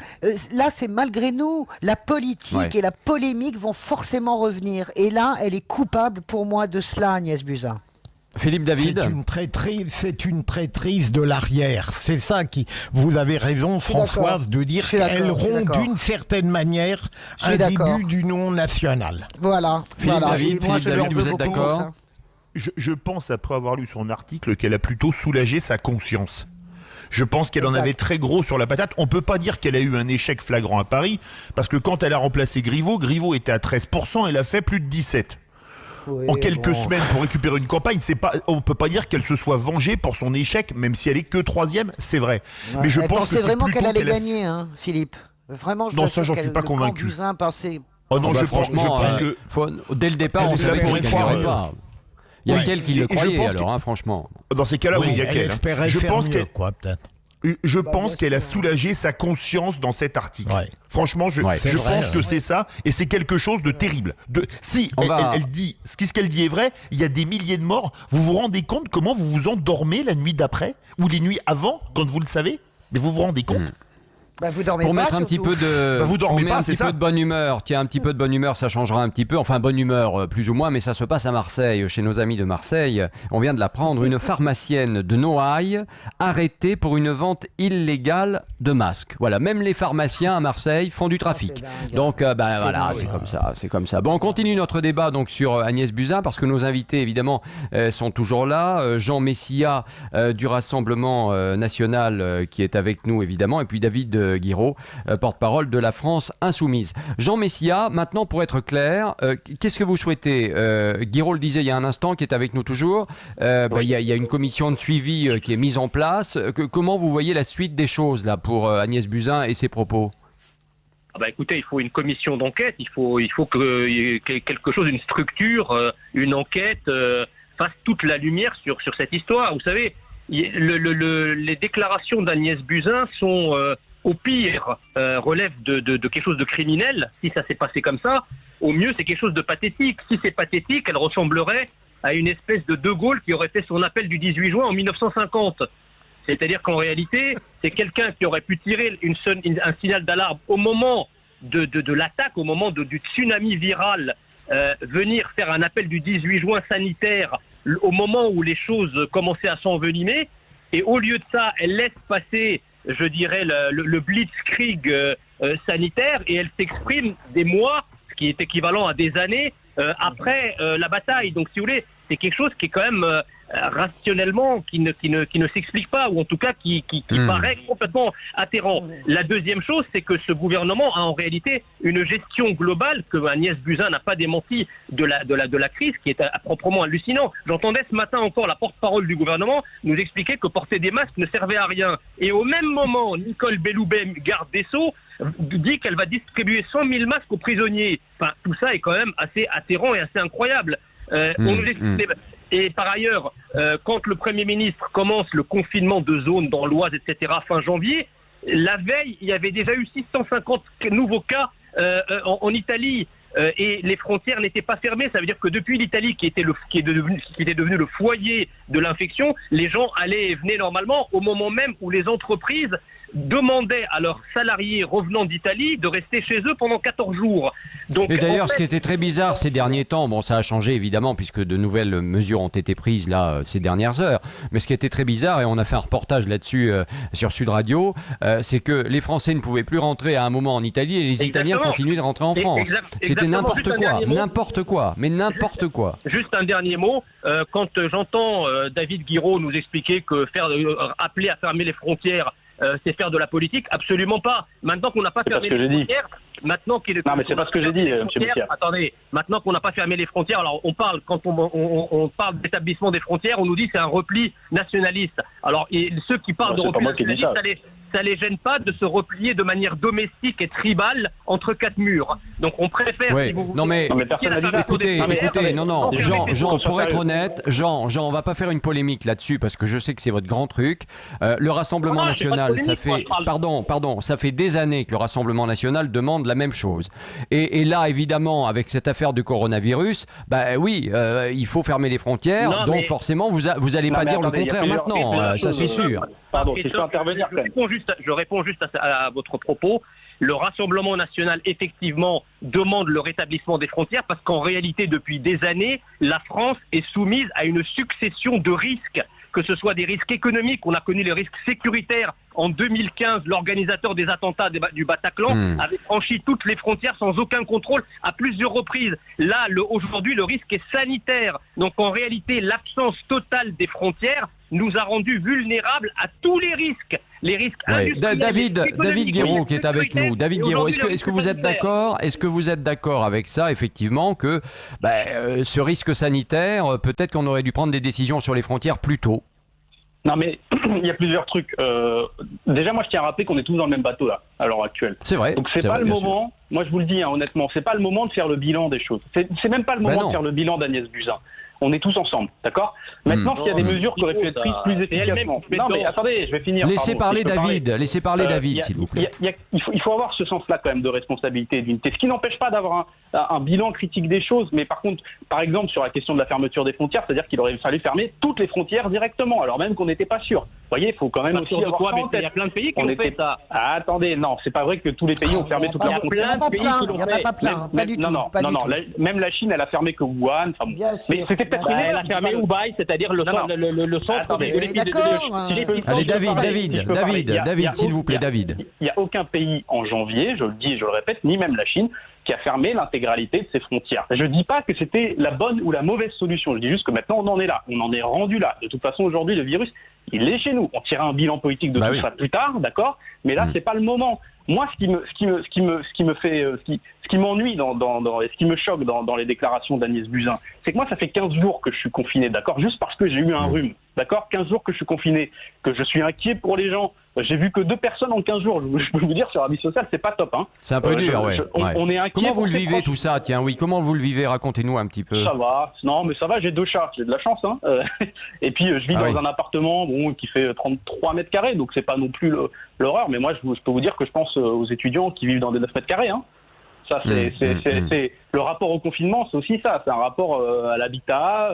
là, c'est malgré nous. La politique et la polémique vont forcément revenir. Et là, elle est coupable pour moi de cela, Agnès Buzyn. Philippe David. C'est une traîtrise de l'arrière. C'est ça qui... Vous avez raison, Françoise, de dire qu'elle rompt d'une certaine manière un début d'union nationale. Voilà. Philippe David, vous êtes d'accord? Je pense, après avoir lu son article, qu'elle a plutôt soulagé sa conscience. Je pense qu'elle en avait très gros sur la patate. On peut pas dire qu'elle a eu un échec flagrant à Paris, parce que quand elle a remplacé Griveaux était à 13%, elle a fait plus de 17%. En quelques semaines pour récupérer une campagne, on peut pas dire qu'elle se soit vengée pour son échec, même si elle est que 3e, c'est vrai. Ouais, mais je pense que c'est vraiment qu'elle allait gagner, hein, Philippe. Vraiment, non, ça, j'en suis pas convaincu. Oh non, je pense que... Dès le départ, on savait qu'elle ne gagnerait pas. Il y a qu'elle qui le croyait, alors, franchement. Dans ces cas-là, oui, il y a qu'elle. Je pense qu'elle... Je pense qu'elle a soulagé sa conscience dans cet article. Franchement, je pense que c'est ça, et c'est quelque chose de terrible. Elle dit, ce qu'elle dit est vrai, il y a des milliers de morts. Vous vous rendez compte comment vous vous endormez la nuit d'après, ou les nuits avant, quand vous le savez? Mais vous vous rendez compte? Vous dormez pour pas, mettre un petit peu de, vous dormez pas, un petit peu de bonne humeur. Tiens, un petit peu de bonne humeur, ça changera un petit peu. Enfin, bonne humeur, plus ou moins, mais ça se passe à Marseille, chez nos amis de Marseille. On vient de l'apprendre, une pharmacienne de Noailles arrêtée pour une vente illégale de masques. Voilà, même les pharmaciens à Marseille font du trafic. Donc, voilà, c'est comme ça. Bon, on continue notre débat donc sur Agnès Buzyn, parce que nos invités, évidemment, sont toujours là. Jean Messia du Rassemblement National qui est avec nous, évidemment, et puis David Guiraud, porte-parole de la France Insoumise. Jean Messia, maintenant pour être clair, qu'est-ce que vous souhaitez? Guiraud le disait il y a un instant, qui est avec nous toujours, y a une commission de suivi qui est mise en place. Comment vous voyez la suite des choses là pour Agnès Buzyn et ses propos? Écoutez, il faut une commission d'enquête, il faut que quelque chose, une structure, une enquête fasse toute la lumière sur cette histoire. Vous savez, les déclarations d'Agnès Buzyn sont... au pire, relève de quelque chose de criminel, si ça s'est passé comme ça. Au mieux, c'est quelque chose de pathétique. Si c'est pathétique, elle ressemblerait à une espèce de De Gaulle qui aurait fait son appel du 18 juin en 1950. C'est-à-dire qu'en réalité, c'est quelqu'un qui aurait pu tirer un signal d'alarme au moment de l'attaque, au moment du tsunami viral, venir faire un appel du 18 juin sanitaire au moment où les choses commençaient à s'envenimer. Et au lieu de ça, elle laisse passer, je dirais, le blitzkrieg sanitaire, et elle s'exprime des mois, ce qui est équivalent à des années, après la bataille. Donc, si vous voulez, c'est quelque chose qui est quand même rationnellement, qui ne s'explique pas, ou en tout cas qui paraît complètement atterrant. La deuxième chose, c'est que ce gouvernement a en réalité une gestion globale que Agnès Buzyn n'a pas démenti de la crise, qui est proprement hallucinant. J'entendais ce matin encore la porte-parole du gouvernement nous expliquer que porter des masques ne servait à rien. Et au même moment, Nicole Belloubet, garde des Sceaux, dit qu'elle va distribuer 100 000 masques aux prisonniers. Enfin, tout ça est quand même assez atterrant et assez incroyable. On nous explique... Et par ailleurs, quand le Premier ministre commence le confinement de zone dans l'Oise, etc., fin janvier, la veille, il y avait déjà eu 650 nouveaux cas en Italie. Et les frontières n'étaient pas fermées. Ça veut dire que depuis l'Italie, qui était devenu le foyer de l'infection, les gens allaient et venaient normalement au moment même où les entreprises demandaient à leurs salariés revenant d'Italie de rester chez eux pendant 14 jours. Donc, et d'ailleurs, ce qui était très bizarre ces derniers temps, bon, ça a changé évidemment puisque de nouvelles mesures ont été prises là ces dernières heures, mais ce qui était très bizarre, et on a fait un reportage là-dessus sur Sud Radio, c'est que les Français ne pouvaient plus rentrer à un moment en Italie et les Italiens continuaient de rentrer en France. C'était n'importe quoi. Juste un dernier mot. Quand j'entends David Guiraud nous expliquer que appeler à fermer les frontières, c'est faire de la politique. Absolument pas. Maintenant qu'on n'a pas fermé les frontières, maintenant qu'il non, mais c'est pas ce que j'ai dit, monsieur Bessière. Attendez, maintenant qu'on n'a pas fermé les frontières, alors on parle, quand on parle d'établissement des frontières, on nous dit c'est un repli nationaliste. Alors, ceux qui parlent de repli nationaliste, ça les gêne pas de se replier de manière domestique et tribale entre quatre murs. Donc on préfère. Oui. Si vous non mais écoutez, Jean, pour être honnête, Jean, on va pas faire une polémique là-dessus parce que je sais que c'est votre grand truc. Le Rassemblement national, ça fait, ça fait des années que le Rassemblement national demande la même chose. Et là, évidemment, avec cette affaire de coronavirus, bah oui, il faut fermer les frontières. Non, donc forcément, vous allez pas dire le contraire maintenant. Ça c'est sûr. Pardon, si je peux intervenir. Je réponds juste à votre propos. Le Rassemblement national, effectivement, demande le rétablissement des frontières parce qu'en réalité, depuis des années, la France est soumise à une succession de risques, que ce soit des risques économiques. On a connu les risques sécuritaires. En 2015, l'organisateur des attentats du Bataclan avait franchi toutes les frontières sans aucun contrôle à plusieurs reprises. Là, aujourd'hui, le risque est sanitaire. Donc, en réalité, l'absence totale des frontières nous a rendus vulnérables à tous les risques. Les risques industriels, David Guiraud qui est avec nous. David Guiraud, est-ce que vous êtes d'accord ? Est-ce que vous êtes d'accord avec ça, effectivement, que ce risque sanitaire, peut-être qu'on aurait dû prendre des décisions sur les frontières plus tôt ? Non mais il y a plusieurs trucs. Déjà moi je tiens à rappeler qu'on est tous dans le même bateau là à l'heure actuelle. C'est vrai. Donc c'est pas le moment. Moi je vous le dis honnêtement, c'est pas le moment de faire le bilan des choses. C'est même pas le moment de faire le bilan d'Agnès Buzyn. On est tous ensemble, d'accord ? Maintenant, s'il y a des mesures qui auraient pu être prises plus efficacement. Non, mais attendez, je vais finir. Laissez parler David, s'il vous plaît. Il faut avoir ce sens-là quand même de responsabilité et d'unité. Ce qui n'empêche pas d'avoir un bilan critique des choses, mais par contre, par exemple, sur la question de la fermeture des frontières, c'est-à-dire qu'il aurait fallu fermer toutes les frontières directement, alors même qu'on n'était pas sûr. Vous voyez, il faut quand même aussi avoir ça en tête. Il y a plein de pays qui ont fait ça. Attendez, non, c'est pas vrai que tous les pays ont fermé toutes leurs frontières. Il n'y en a pas plein, pas du tout. Non, même la Chine, elle a fermé que Wuhan. Mais c'était peut-être elle a fermé Hubei, c'est-à-dire le centre de l'épidémie. Allez, David, s'il vous plaît, David. Il n'y a aucun pays en janvier, je le dis et je le répète, ni même la Chine, qui a fermé l'intégralité de ses frontières. Je ne dis pas que c'était la bonne ou la mauvaise solution, je dis juste que maintenant on en est là, on en est rendu là. De toute façon, aujourd'hui, le virus, il est chez nous. On tirera un bilan politique de tout ça plus tard, d'accord ? Mais là, c'est pas le moment. Moi, ce qui m'ennuie et ce qui me choque dans les déclarations d'Agnès Buzyn, c'est que moi, ça fait 15 jours que je suis confiné, d'accord ? Juste parce que j'ai eu un rhume, d'accord ? 15 jours que je suis confiné, que je suis inquiet pour les gens. J'ai vu que 2 personnes en 15 jours. Je peux vous dire, sur la vie sociale, c'est pas top, hein. C'est un peu dur, on est inquiet. Comment vous le vivez tout ça ? Tiens, comment vous le vivez ? Racontez-nous un petit peu. Ça va. Non, mais ça va, j'ai 2 chats. J'ai de la chance, hein. Et puis, je vis dans un appartement qui fait 33 mètres carrés, donc c'est pas non plus l'horreur. Mais moi, je peux vous dire que je pense aux étudiants qui vivent dans des 9 mètres carrés, hein. Ça, c'est le rapport au confinement, c'est aussi ça. C'est un rapport à l'habitat,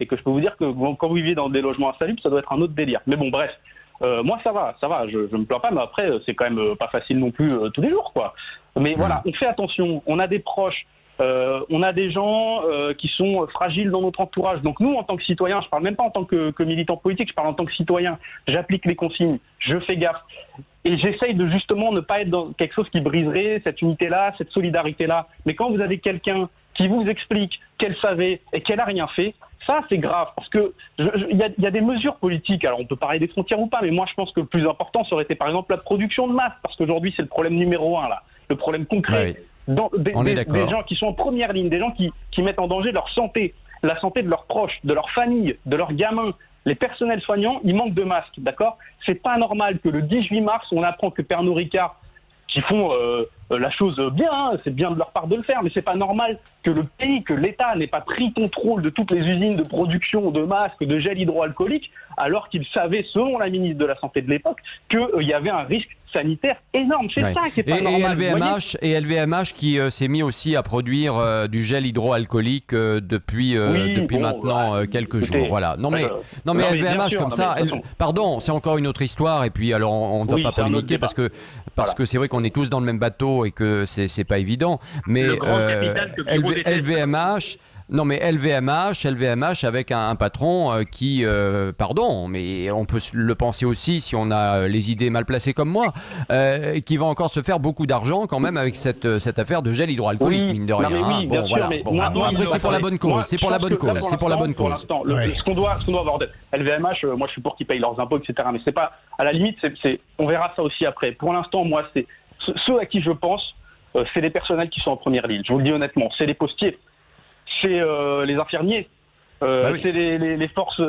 et que je peux vous dire que quand vous vivez dans des logements insalubres, ça doit être un autre délire. Mais bon, bref. Moi ça va, je me plains pas, mais après c'est quand même pas facile non plus tous les jours, quoi. Mais voilà, on fait attention, on a des proches, on a des gens qui sont fragiles dans notre entourage. Donc nous, en tant que citoyens, je parle même pas en tant que militant politique, je parle en tant que citoyen, j'applique les consignes, je fais gaffe. Et j'essaye de justement ne pas être dans quelque chose qui briserait cette unité-là, cette solidarité-là. Mais quand vous avez quelqu'un qui vous explique qu'elle savait et qu'elle a rien fait, ça, c'est grave, parce que il y a des mesures politiques. Alors, on peut parler des frontières ou pas, mais moi, je pense que le plus important, ça aurait été, par exemple, la production de masques, parce qu'aujourd'hui, c'est le problème numéro 1, là. Le problème concret. Des gens qui sont en première ligne, des gens qui mettent en danger leur santé, la santé de leurs proches, de leurs familles, de leurs gamins. Les personnels soignants, ils manquent de masques, d'accord ? C'est pas normal que le 18 mars, on apprend que Pernod Ricard, qui font la chose bien, hein, c'est bien de leur part de le faire, mais c'est pas normal que le pays, que l'État n'ait pas pris contrôle de toutes les usines de production de masques, de gel hydroalcoolique, alors qu'il savait, selon la ministre de la Santé de l'époque, qu'il y avait un risque sanitaire énorme. C'est ça qui est pas normal. Et LVMH qui s'est mis aussi à produire du gel hydroalcoolique depuis maintenant quelques jours. Voilà. Non mais LVMH sûr, comme ça, pardon, c'est encore une autre histoire. Et puis alors on ne doit pas polémiquer parce que c'est vrai qu'on est tous dans le même bateau et que c'est pas évident. Mais LVMH Non, mais LVMH avec un patron qui, pardon, mais on peut le penser aussi si on a les idées mal placées comme moi, qui va encore se faire beaucoup d'argent quand même avec cette affaire de gel hydroalcoolique, mine de rien. Oui, bien sûr, mais après, c'est pour la bonne cause. C'est pour la bonne cause. C'est pour la bonne cause. Ce qu'on doit avoir d'être. LVMH, moi je suis pour qu'ils payent leurs impôts, etc. Mais c'est pas, à la limite, on verra ça aussi après. Pour l'instant, moi, c'est ceux à qui je pense, c'est les personnels qui sont en première ligne. Je vous le dis honnêtement, c'est les postiers. C'est les infirmiers, c'est les forces,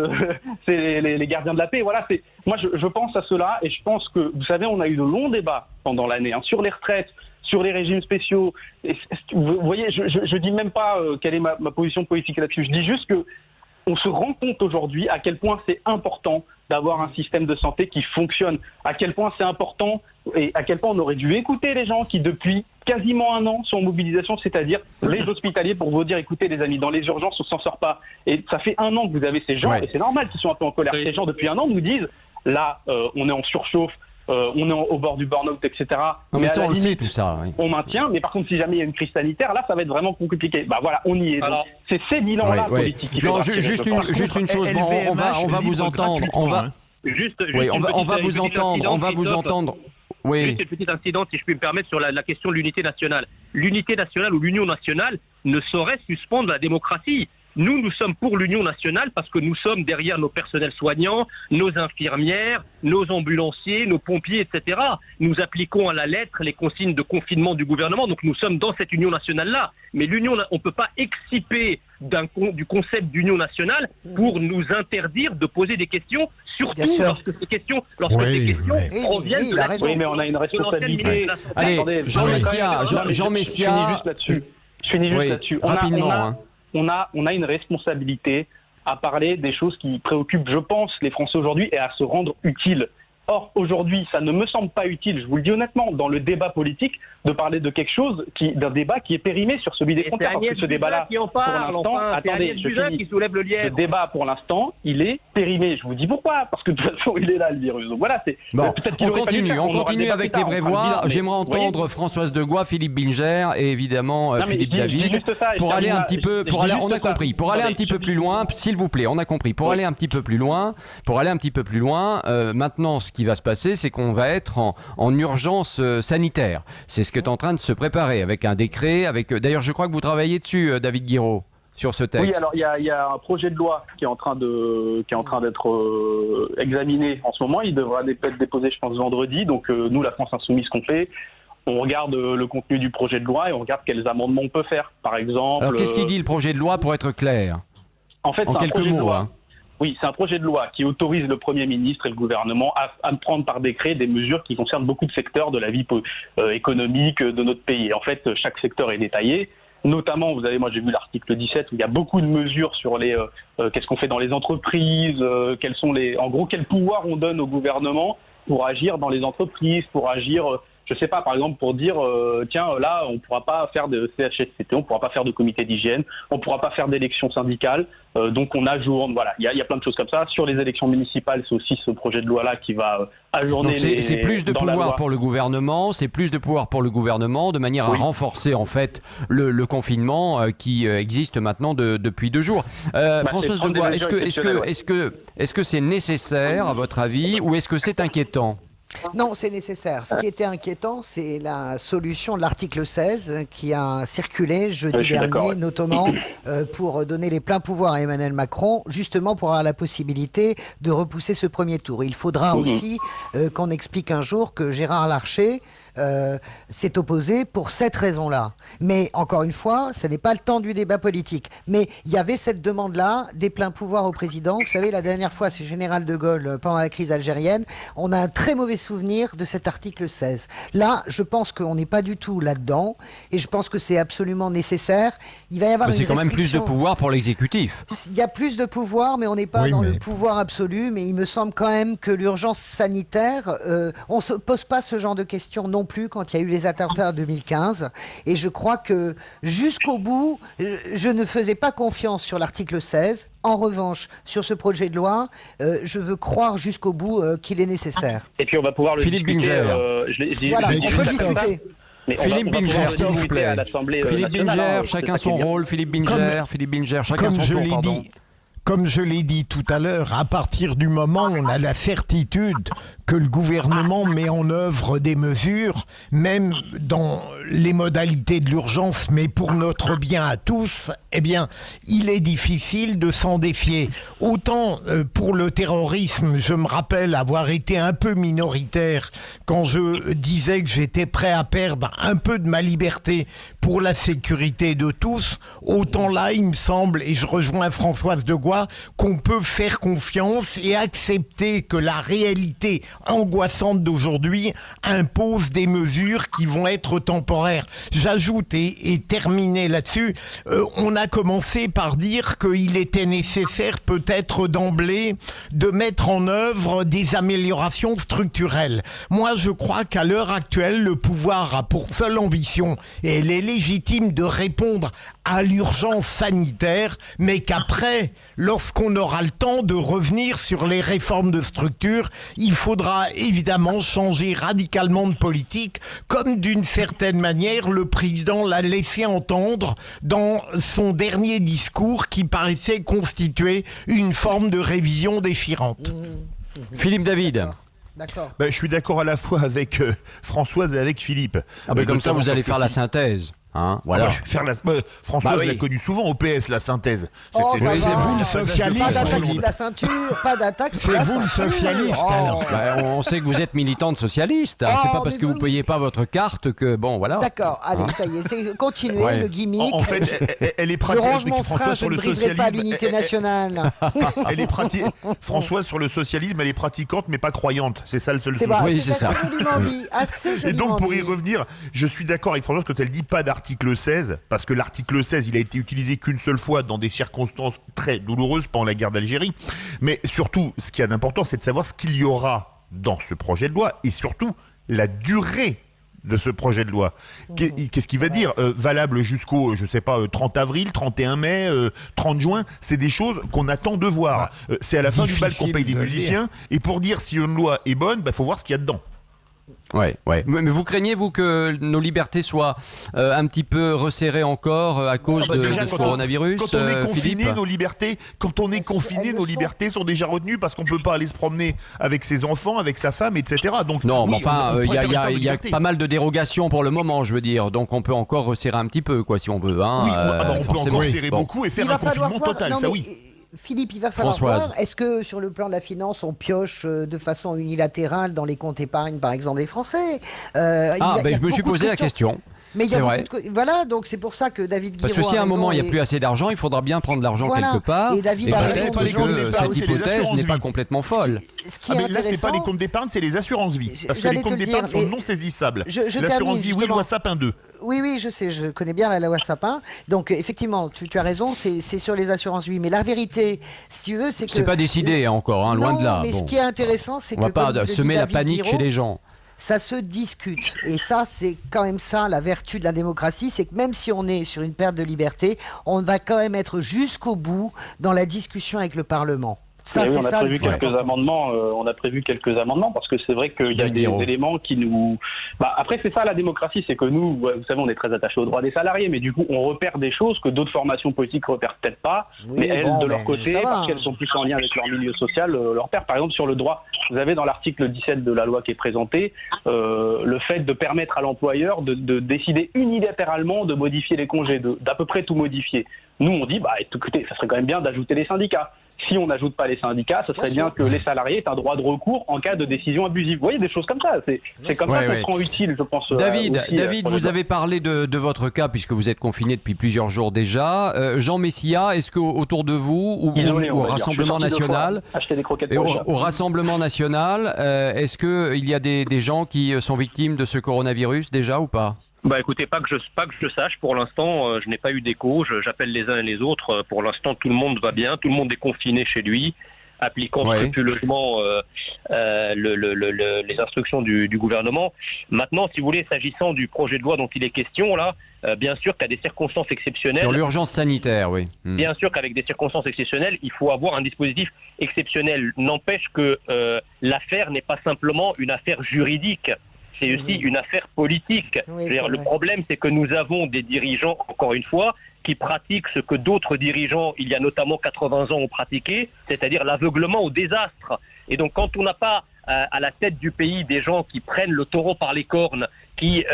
c'est les gardiens de la paix. Voilà, moi je pense à cela et je pense que, vous savez, on a eu de longs débats pendant l'année sur les retraites, sur les régimes spéciaux. Et, vous voyez, je dis même pas quelle est ma position politique là-dessus. Je dis juste que on se rend compte aujourd'hui à quel point c'est important d'avoir un système de santé qui fonctionne, à quel point c'est important et à quel point on aurait dû écouter les gens qui, depuis quasiment un an, sont en mobilisation, c'est-à-dire les hospitaliers, pour vous dire, écoutez les amis, dans les urgences, on s'en sort pas. Et ça fait un an que vous avez ces gens, et c'est normal qu'ils soient un peu en colère. Ces gens, depuis un an, nous disent, là, on est en surchauffe, on est au bord du burn-out, etc. Non, mais ça, on le sait, tout ça. Oui. On maintient, mais par contre, si jamais il y a une crise sanitaire, là, ça va être vraiment compliqué. Bah voilà, on y est. Donc, c'est ces bilans-là politiques qui non, juste une chose, on va vous entendre. On va vous entendre. Oui. Juste une petite incidente, si je puis me permettre, sur la question de l'unité nationale. L'unité nationale ou l'union nationale ne saurait suspendre la démocratie. Nous sommes pour l'union nationale parce que nous sommes derrière nos personnels soignants, nos infirmières, nos ambulanciers, nos pompiers, etc. Nous appliquons à la lettre les consignes de confinement du gouvernement, donc nous sommes dans cette union nationale-là. Mais on ne peut pas exciper du concept d'union nationale pour nous interdire de poser des questions, surtout lorsque ces questions proviennent de la Oui, mais on a une responsabilité. Allez, Jean Messia, je finis juste là-dessus. Rapidement, on a une responsabilité à parler des choses qui préoccupent, je pense, les Français aujourd'hui et à se rendre utile. Or, aujourd'hui, ça ne me semble pas utile, je vous le dis honnêtement, dans le débat politique, de parler de quelque chose, d'un débat qui est périmé sur celui des frontières. Parce que ce débat-là, pour l'instant, attendez, qui soulève le lièvre. Ce débat, pour l'instant, il est périmé. Je vous dis pourquoi. Parce que de toute façon, il est là, le virus. Donc voilà, bon, on continue avec les vraies voix. J'aimerais entendre Françoise Degois, Philippe Binger et évidemment Philippe David. Pour aller un petit peu, on a compris. Pour aller un petit peu plus loin, s'il vous plaît, on a compris. Pour aller un petit peu plus loin, maintenant, ce qui va se passer, c'est qu'on va être en urgence sanitaire. C'est ce qui est en train de se préparer avec un décret. D'ailleurs, je crois que vous travaillez dessus, David Guiraud, sur ce texte. Oui, alors il y a un projet de loi qui est en train d'être examiné en ce moment. Il devra être déposé, je pense, vendredi. Donc nous, la France Insoumise, qu'on fait, on regarde le contenu du projet de loi et on regarde quels amendements on peut faire. Par exemple. Alors qu'est-ce qu'il dit le projet de loi, pour être clair? En fait, en quelques mots. Oui, c'est un projet de loi qui autorise le Premier ministre et le gouvernement à prendre par décret des mesures qui concernent beaucoup de secteurs de la vie économique de notre pays. En fait, chaque secteur est détaillé. Notamment, moi j'ai vu l'article 17 où il y a beaucoup de mesures sur qu'est-ce qu'on fait dans les entreprises, en gros quel pouvoir on donne au gouvernement pour agir dans les entreprises, pour agir... je sais pas, par exemple, pour dire, là, on pourra pas faire de CHSCT, on pourra pas faire de comité d'hygiène, on pourra pas faire d'élections syndicales, donc on ajourne, voilà. Il y a plein de choses comme ça. Sur les élections municipales, c'est aussi ce projet de loi-là qui va ajourner c'est plus de pouvoir pour le gouvernement, de manière à renforcer, en fait, le confinement qui existe maintenant depuis 2 jours. Françoise Degois, est-ce que c'est nécessaire, à votre avis, ou est-ce que c'est inquiétant ? Non, c'est nécessaire. Ce qui était inquiétant, c'est la solution de l'article 16 qui a circulé jeudi dernier, notamment pour donner les pleins pouvoirs à Emmanuel Macron, justement pour avoir la possibilité de repousser ce premier tour. Il faudra aussi qu'on explique un jour que Gérard Larcher s'est opposé pour cette raison-là. Mais encore une fois, ce n'est pas le temps du débat politique. Mais il y avait cette demande-là des pleins pouvoirs au président. Vous savez, la dernière fois, c'est Général de Gaulle, pendant la crise algérienne. On a un très mauvais souvenir de cet article 16. Là, je pense qu'on n'est pas du tout là-dedans. Et je pense que c'est absolument nécessaire. Il va y avoir une restriction. C'est quand même plus de pouvoir pour l'exécutif. Il y a plus de pouvoir, mais on n'est pas dans le pouvoir absolu. Mais il me semble quand même que l'urgence sanitaire, on ne se pose pas ce genre de questions non plus quand il y a eu les attentats en 2015. Et je crois que jusqu'au bout, je ne faisais pas confiance sur l'article 16. En revanche, sur ce projet de loi, je veux croire jusqu'au bout qu'il est nécessaire. Et puis on va pouvoir le Philippe discuter. Binger. On peut le discuter. Philippe Bilger, s'il vous plaît. Philippe Bilger, chacun son rôle. Philippe Bilger, chacun son tour, pardon. Comme je l'ai dit tout à l'heure, à partir du moment où on a la certitude que le gouvernement met en œuvre des mesures, même dans les modalités de l'urgence, mais pour notre bien à tous, eh bien, il est difficile de s'en défier. Autant pour le terrorisme, je me rappelle avoir été un peu minoritaire quand je disais que j'étais prêt à perdre un peu de ma liberté pour la sécurité de tous, autant là, il me semble, et je rejoins Françoise de Gois, qu'on peut faire confiance et accepter que la réalité angoissante d'aujourd'hui impose des mesures qui vont être temporaires. J'ajoute et terminer là-dessus, on a commencé par dire qu'il était nécessaire peut-être d'emblée de mettre en œuvre des améliorations structurelles. Moi, je crois qu'à l'heure actuelle, le pouvoir a pour seule ambition, et elle est légitime, de répondre à l'urgence sanitaire, mais qu'après, lorsqu'on aura le temps de revenir sur les réformes de structure, il faudra évidemment changer radicalement de politique, comme d'une certaine manière le président l'a laissé entendre dans son dernier discours qui paraissait constituer une forme de révision déchirante. Philippe David. D'accord. Je suis d'accord à la fois avec Françoise et avec Philippe. Comme ça, vous allez faire la synthèse. Hein, voilà. Françoise l'a connu souvent au PS, la synthèse. C'est vous le socialiste. Pas d'attaque sur la ceinture, pas d'attaque sur la ceinture. C'est vous le socialiste, alors. On sait que vous êtes militante socialiste. C'est pas parce que vous ne payez pas votre carte que, bon, voilà. D'accord, allez, ça y est, continuez, le gimmick. En fait, elle est pratique. Je range mon frein, je ne briserai pas l'unité nationale. Elle est pratique. Françoise, sur le socialisme, elle est pratiquante, mais pas croyante. C'est ça le seul souci. Oui, c'est ça. Et donc, pour y revenir, je suis d'accord avec Françoise quand elle dit pas d'article 16, parce que l'article 16, il a été utilisé qu'une seule fois dans des circonstances très douloureuses pendant la guerre d'Algérie. Mais surtout, ce qui est d'important, c'est de savoir ce qu'il y aura dans ce projet de loi et surtout la durée de ce projet de loi. Qu'est-ce qu'il va dire valable jusqu'au, 30 avril, 31 mai, 30 juin. C'est des choses qu'on attend de voir. C'est à la fin du bal qu'on paye les musiciens. Et pour dire si une loi est bonne, faut voir ce qu'il y a dedans. Ouais. Mais vous craignez, vous, que nos libertés soient un petit peu resserrées encore à cause de ce coronavirus? Quand on est confiné, nos libertés sont déjà retenues parce qu'on ne peut pas aller se promener avec ses enfants, avec sa femme, etc. Donc, non, mais enfin, il y a pas mal de dérogations pour le moment, je veux dire. Donc on peut encore resserrer un petit peu, quoi, si on veut. Hein, on peut encore resserrer beaucoup et faire un confinement total, ça oui. Philippe, il va falloir voir, est-ce que sur le plan de la finance, on pioche de façon unilatérale dans les comptes épargne, par exemple, des Français je me suis posé la question. Mais il y a voilà, donc c'est pour ça que David Guiraud. Parce que si à un moment il n'y a plus assez d'argent, il faudra bien prendre l'argent quelque part. Et David a raison que cette hypothèse n'est pas complètement folle. Là, c'est pas les comptes d'épargne, c'est les assurances-vie. Parce que les comptes d'épargne sont non saisissables. L'assurance vie, oui, loi Sapin 2. Oui, je sais, je connais bien la loi Sapin. Donc, effectivement, tu as raison, c'est sur les assurances-vie. Mais la vérité, si tu veux, c'est que... C'est pas décidé encore, loin de là. Mais ce qui est intéressant, c'est que... On va pas semer la panique chez les gens. Ça se discute. Et ça, c'est quand même ça, la vertu de la démocratie, c'est que même si on est sur une perte de liberté, on va quand même être jusqu'au bout dans la discussion avec le Parlement. Ça, on a prévu quelques amendements. Parce que c'est vrai qu'il y a des éléments qui nous... après, c'est ça la démocratie, c'est que nous, vous savez, on est très attachés aux droits des salariés, mais du coup, on repère des choses que d'autres formations politiques repèrent peut-être pas, mais elles, de leur côté, parce qu'elles sont plus en lien avec leur milieu social, leur repèrent. Par exemple, sur le droit, vous avez dans l'article 17 de la loi qui est présenté, le fait de permettre à l'employeur de décider unilatéralement de modifier les congés, d'à peu près tout modifier. Nous, on dit, écoutez, ça serait quand même bien d'ajouter les syndicats. Si on n'ajoute pas les syndicats, ce serait bien que les salariés aient un droit de recours en cas de décision abusive. Vous voyez, des choses comme ça. C'est comme ça qu'on se rend utile, je pense. David, vous avez parlé de votre cas, puisque vous êtes confiné depuis plusieurs jours déjà. Jean Messia, est-ce qu'autour de vous, au Rassemblement National, est-ce qu'il y a des gens qui sont victimes de ce coronavirus déjà ou pas ? Écoutez, pas que je sache, pour l'instant, je n'ai pas eu d'écho, j'appelle les uns et les autres, pour l'instant tout le monde va bien, tout le monde est confiné chez lui, appliquant scrupuleusement les instructions du gouvernement. Maintenant, si vous voulez, s'agissant du projet de loi dont il est question, là, bien sûr qu'à des circonstances exceptionnelles... Sur l'urgence sanitaire, oui. Bien sûr qu'avec des circonstances exceptionnelles, il faut avoir un dispositif exceptionnel. N'empêche que l'affaire n'est pas simplement une affaire juridique. c'est aussi une affaire politique. Oui, C'est-à-dire, le problème, c'est que nous avons des dirigeants, encore une fois, qui pratiquent ce que d'autres dirigeants, il y a notamment 80 ans, ont pratiqué, c'est-à-dire l'aveuglement au désastre. Et donc, quand on n'a pas à la tête du pays des gens qui prennent le taureau par les cornes, qui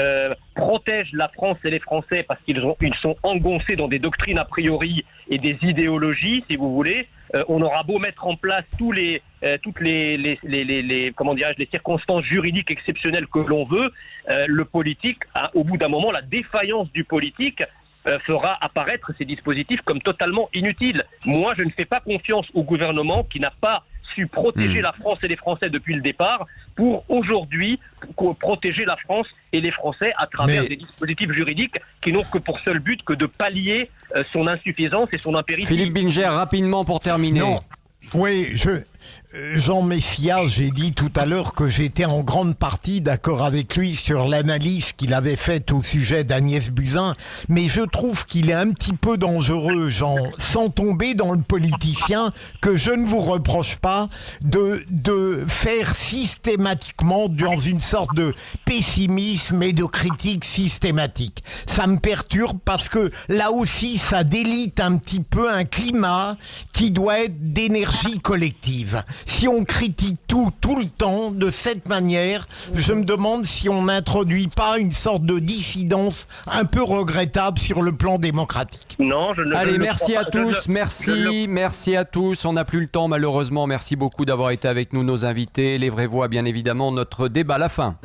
protègent la France et les Français parce qu'ils sont engoncés dans des doctrines a priori et des idéologies, si vous voulez, on aura beau mettre en place toutes les comment dirais-je, les circonstances juridiques exceptionnelles que l'on veut, le politique, au bout d'un moment, la défaillance du politique fera apparaître ces dispositifs comme totalement inutiles. Moi, je ne fais pas confiance au gouvernement qui n'a pas su protéger la France et les Français depuis le départ pour aujourd'hui protéger la France et les Français à travers des dispositifs juridiques qui n'ont que pour seul but que de pallier son insuffisance et son impéritie. Philippe Binger, rapidement pour terminer. Non. Oui, Jean Messia, j'ai dit tout à l'heure que j'étais en grande partie d'accord avec lui sur l'analyse qu'il avait faite au sujet d'Agnès Buzyn, mais je trouve qu'il est un petit peu dangereux, Jean, sans tomber dans le politicien, que je ne vous reproche pas de faire systématiquement dans une sorte de pessimisme et de critique systématique. Ça me perturbe parce que là aussi, ça délite un petit peu un climat qui doit être d'énergie collective. Si on critique tout le temps de cette manière, je me demande si on n'introduit pas une sorte de dissidence un peu regrettable sur le plan démocratique. Non, je ne. Allez, merci à tous, merci à tous. On n'a plus le temps malheureusement. Merci beaucoup d'avoir été avec nous, nos invités. Les vraies voix, bien évidemment, notre débat à la fin.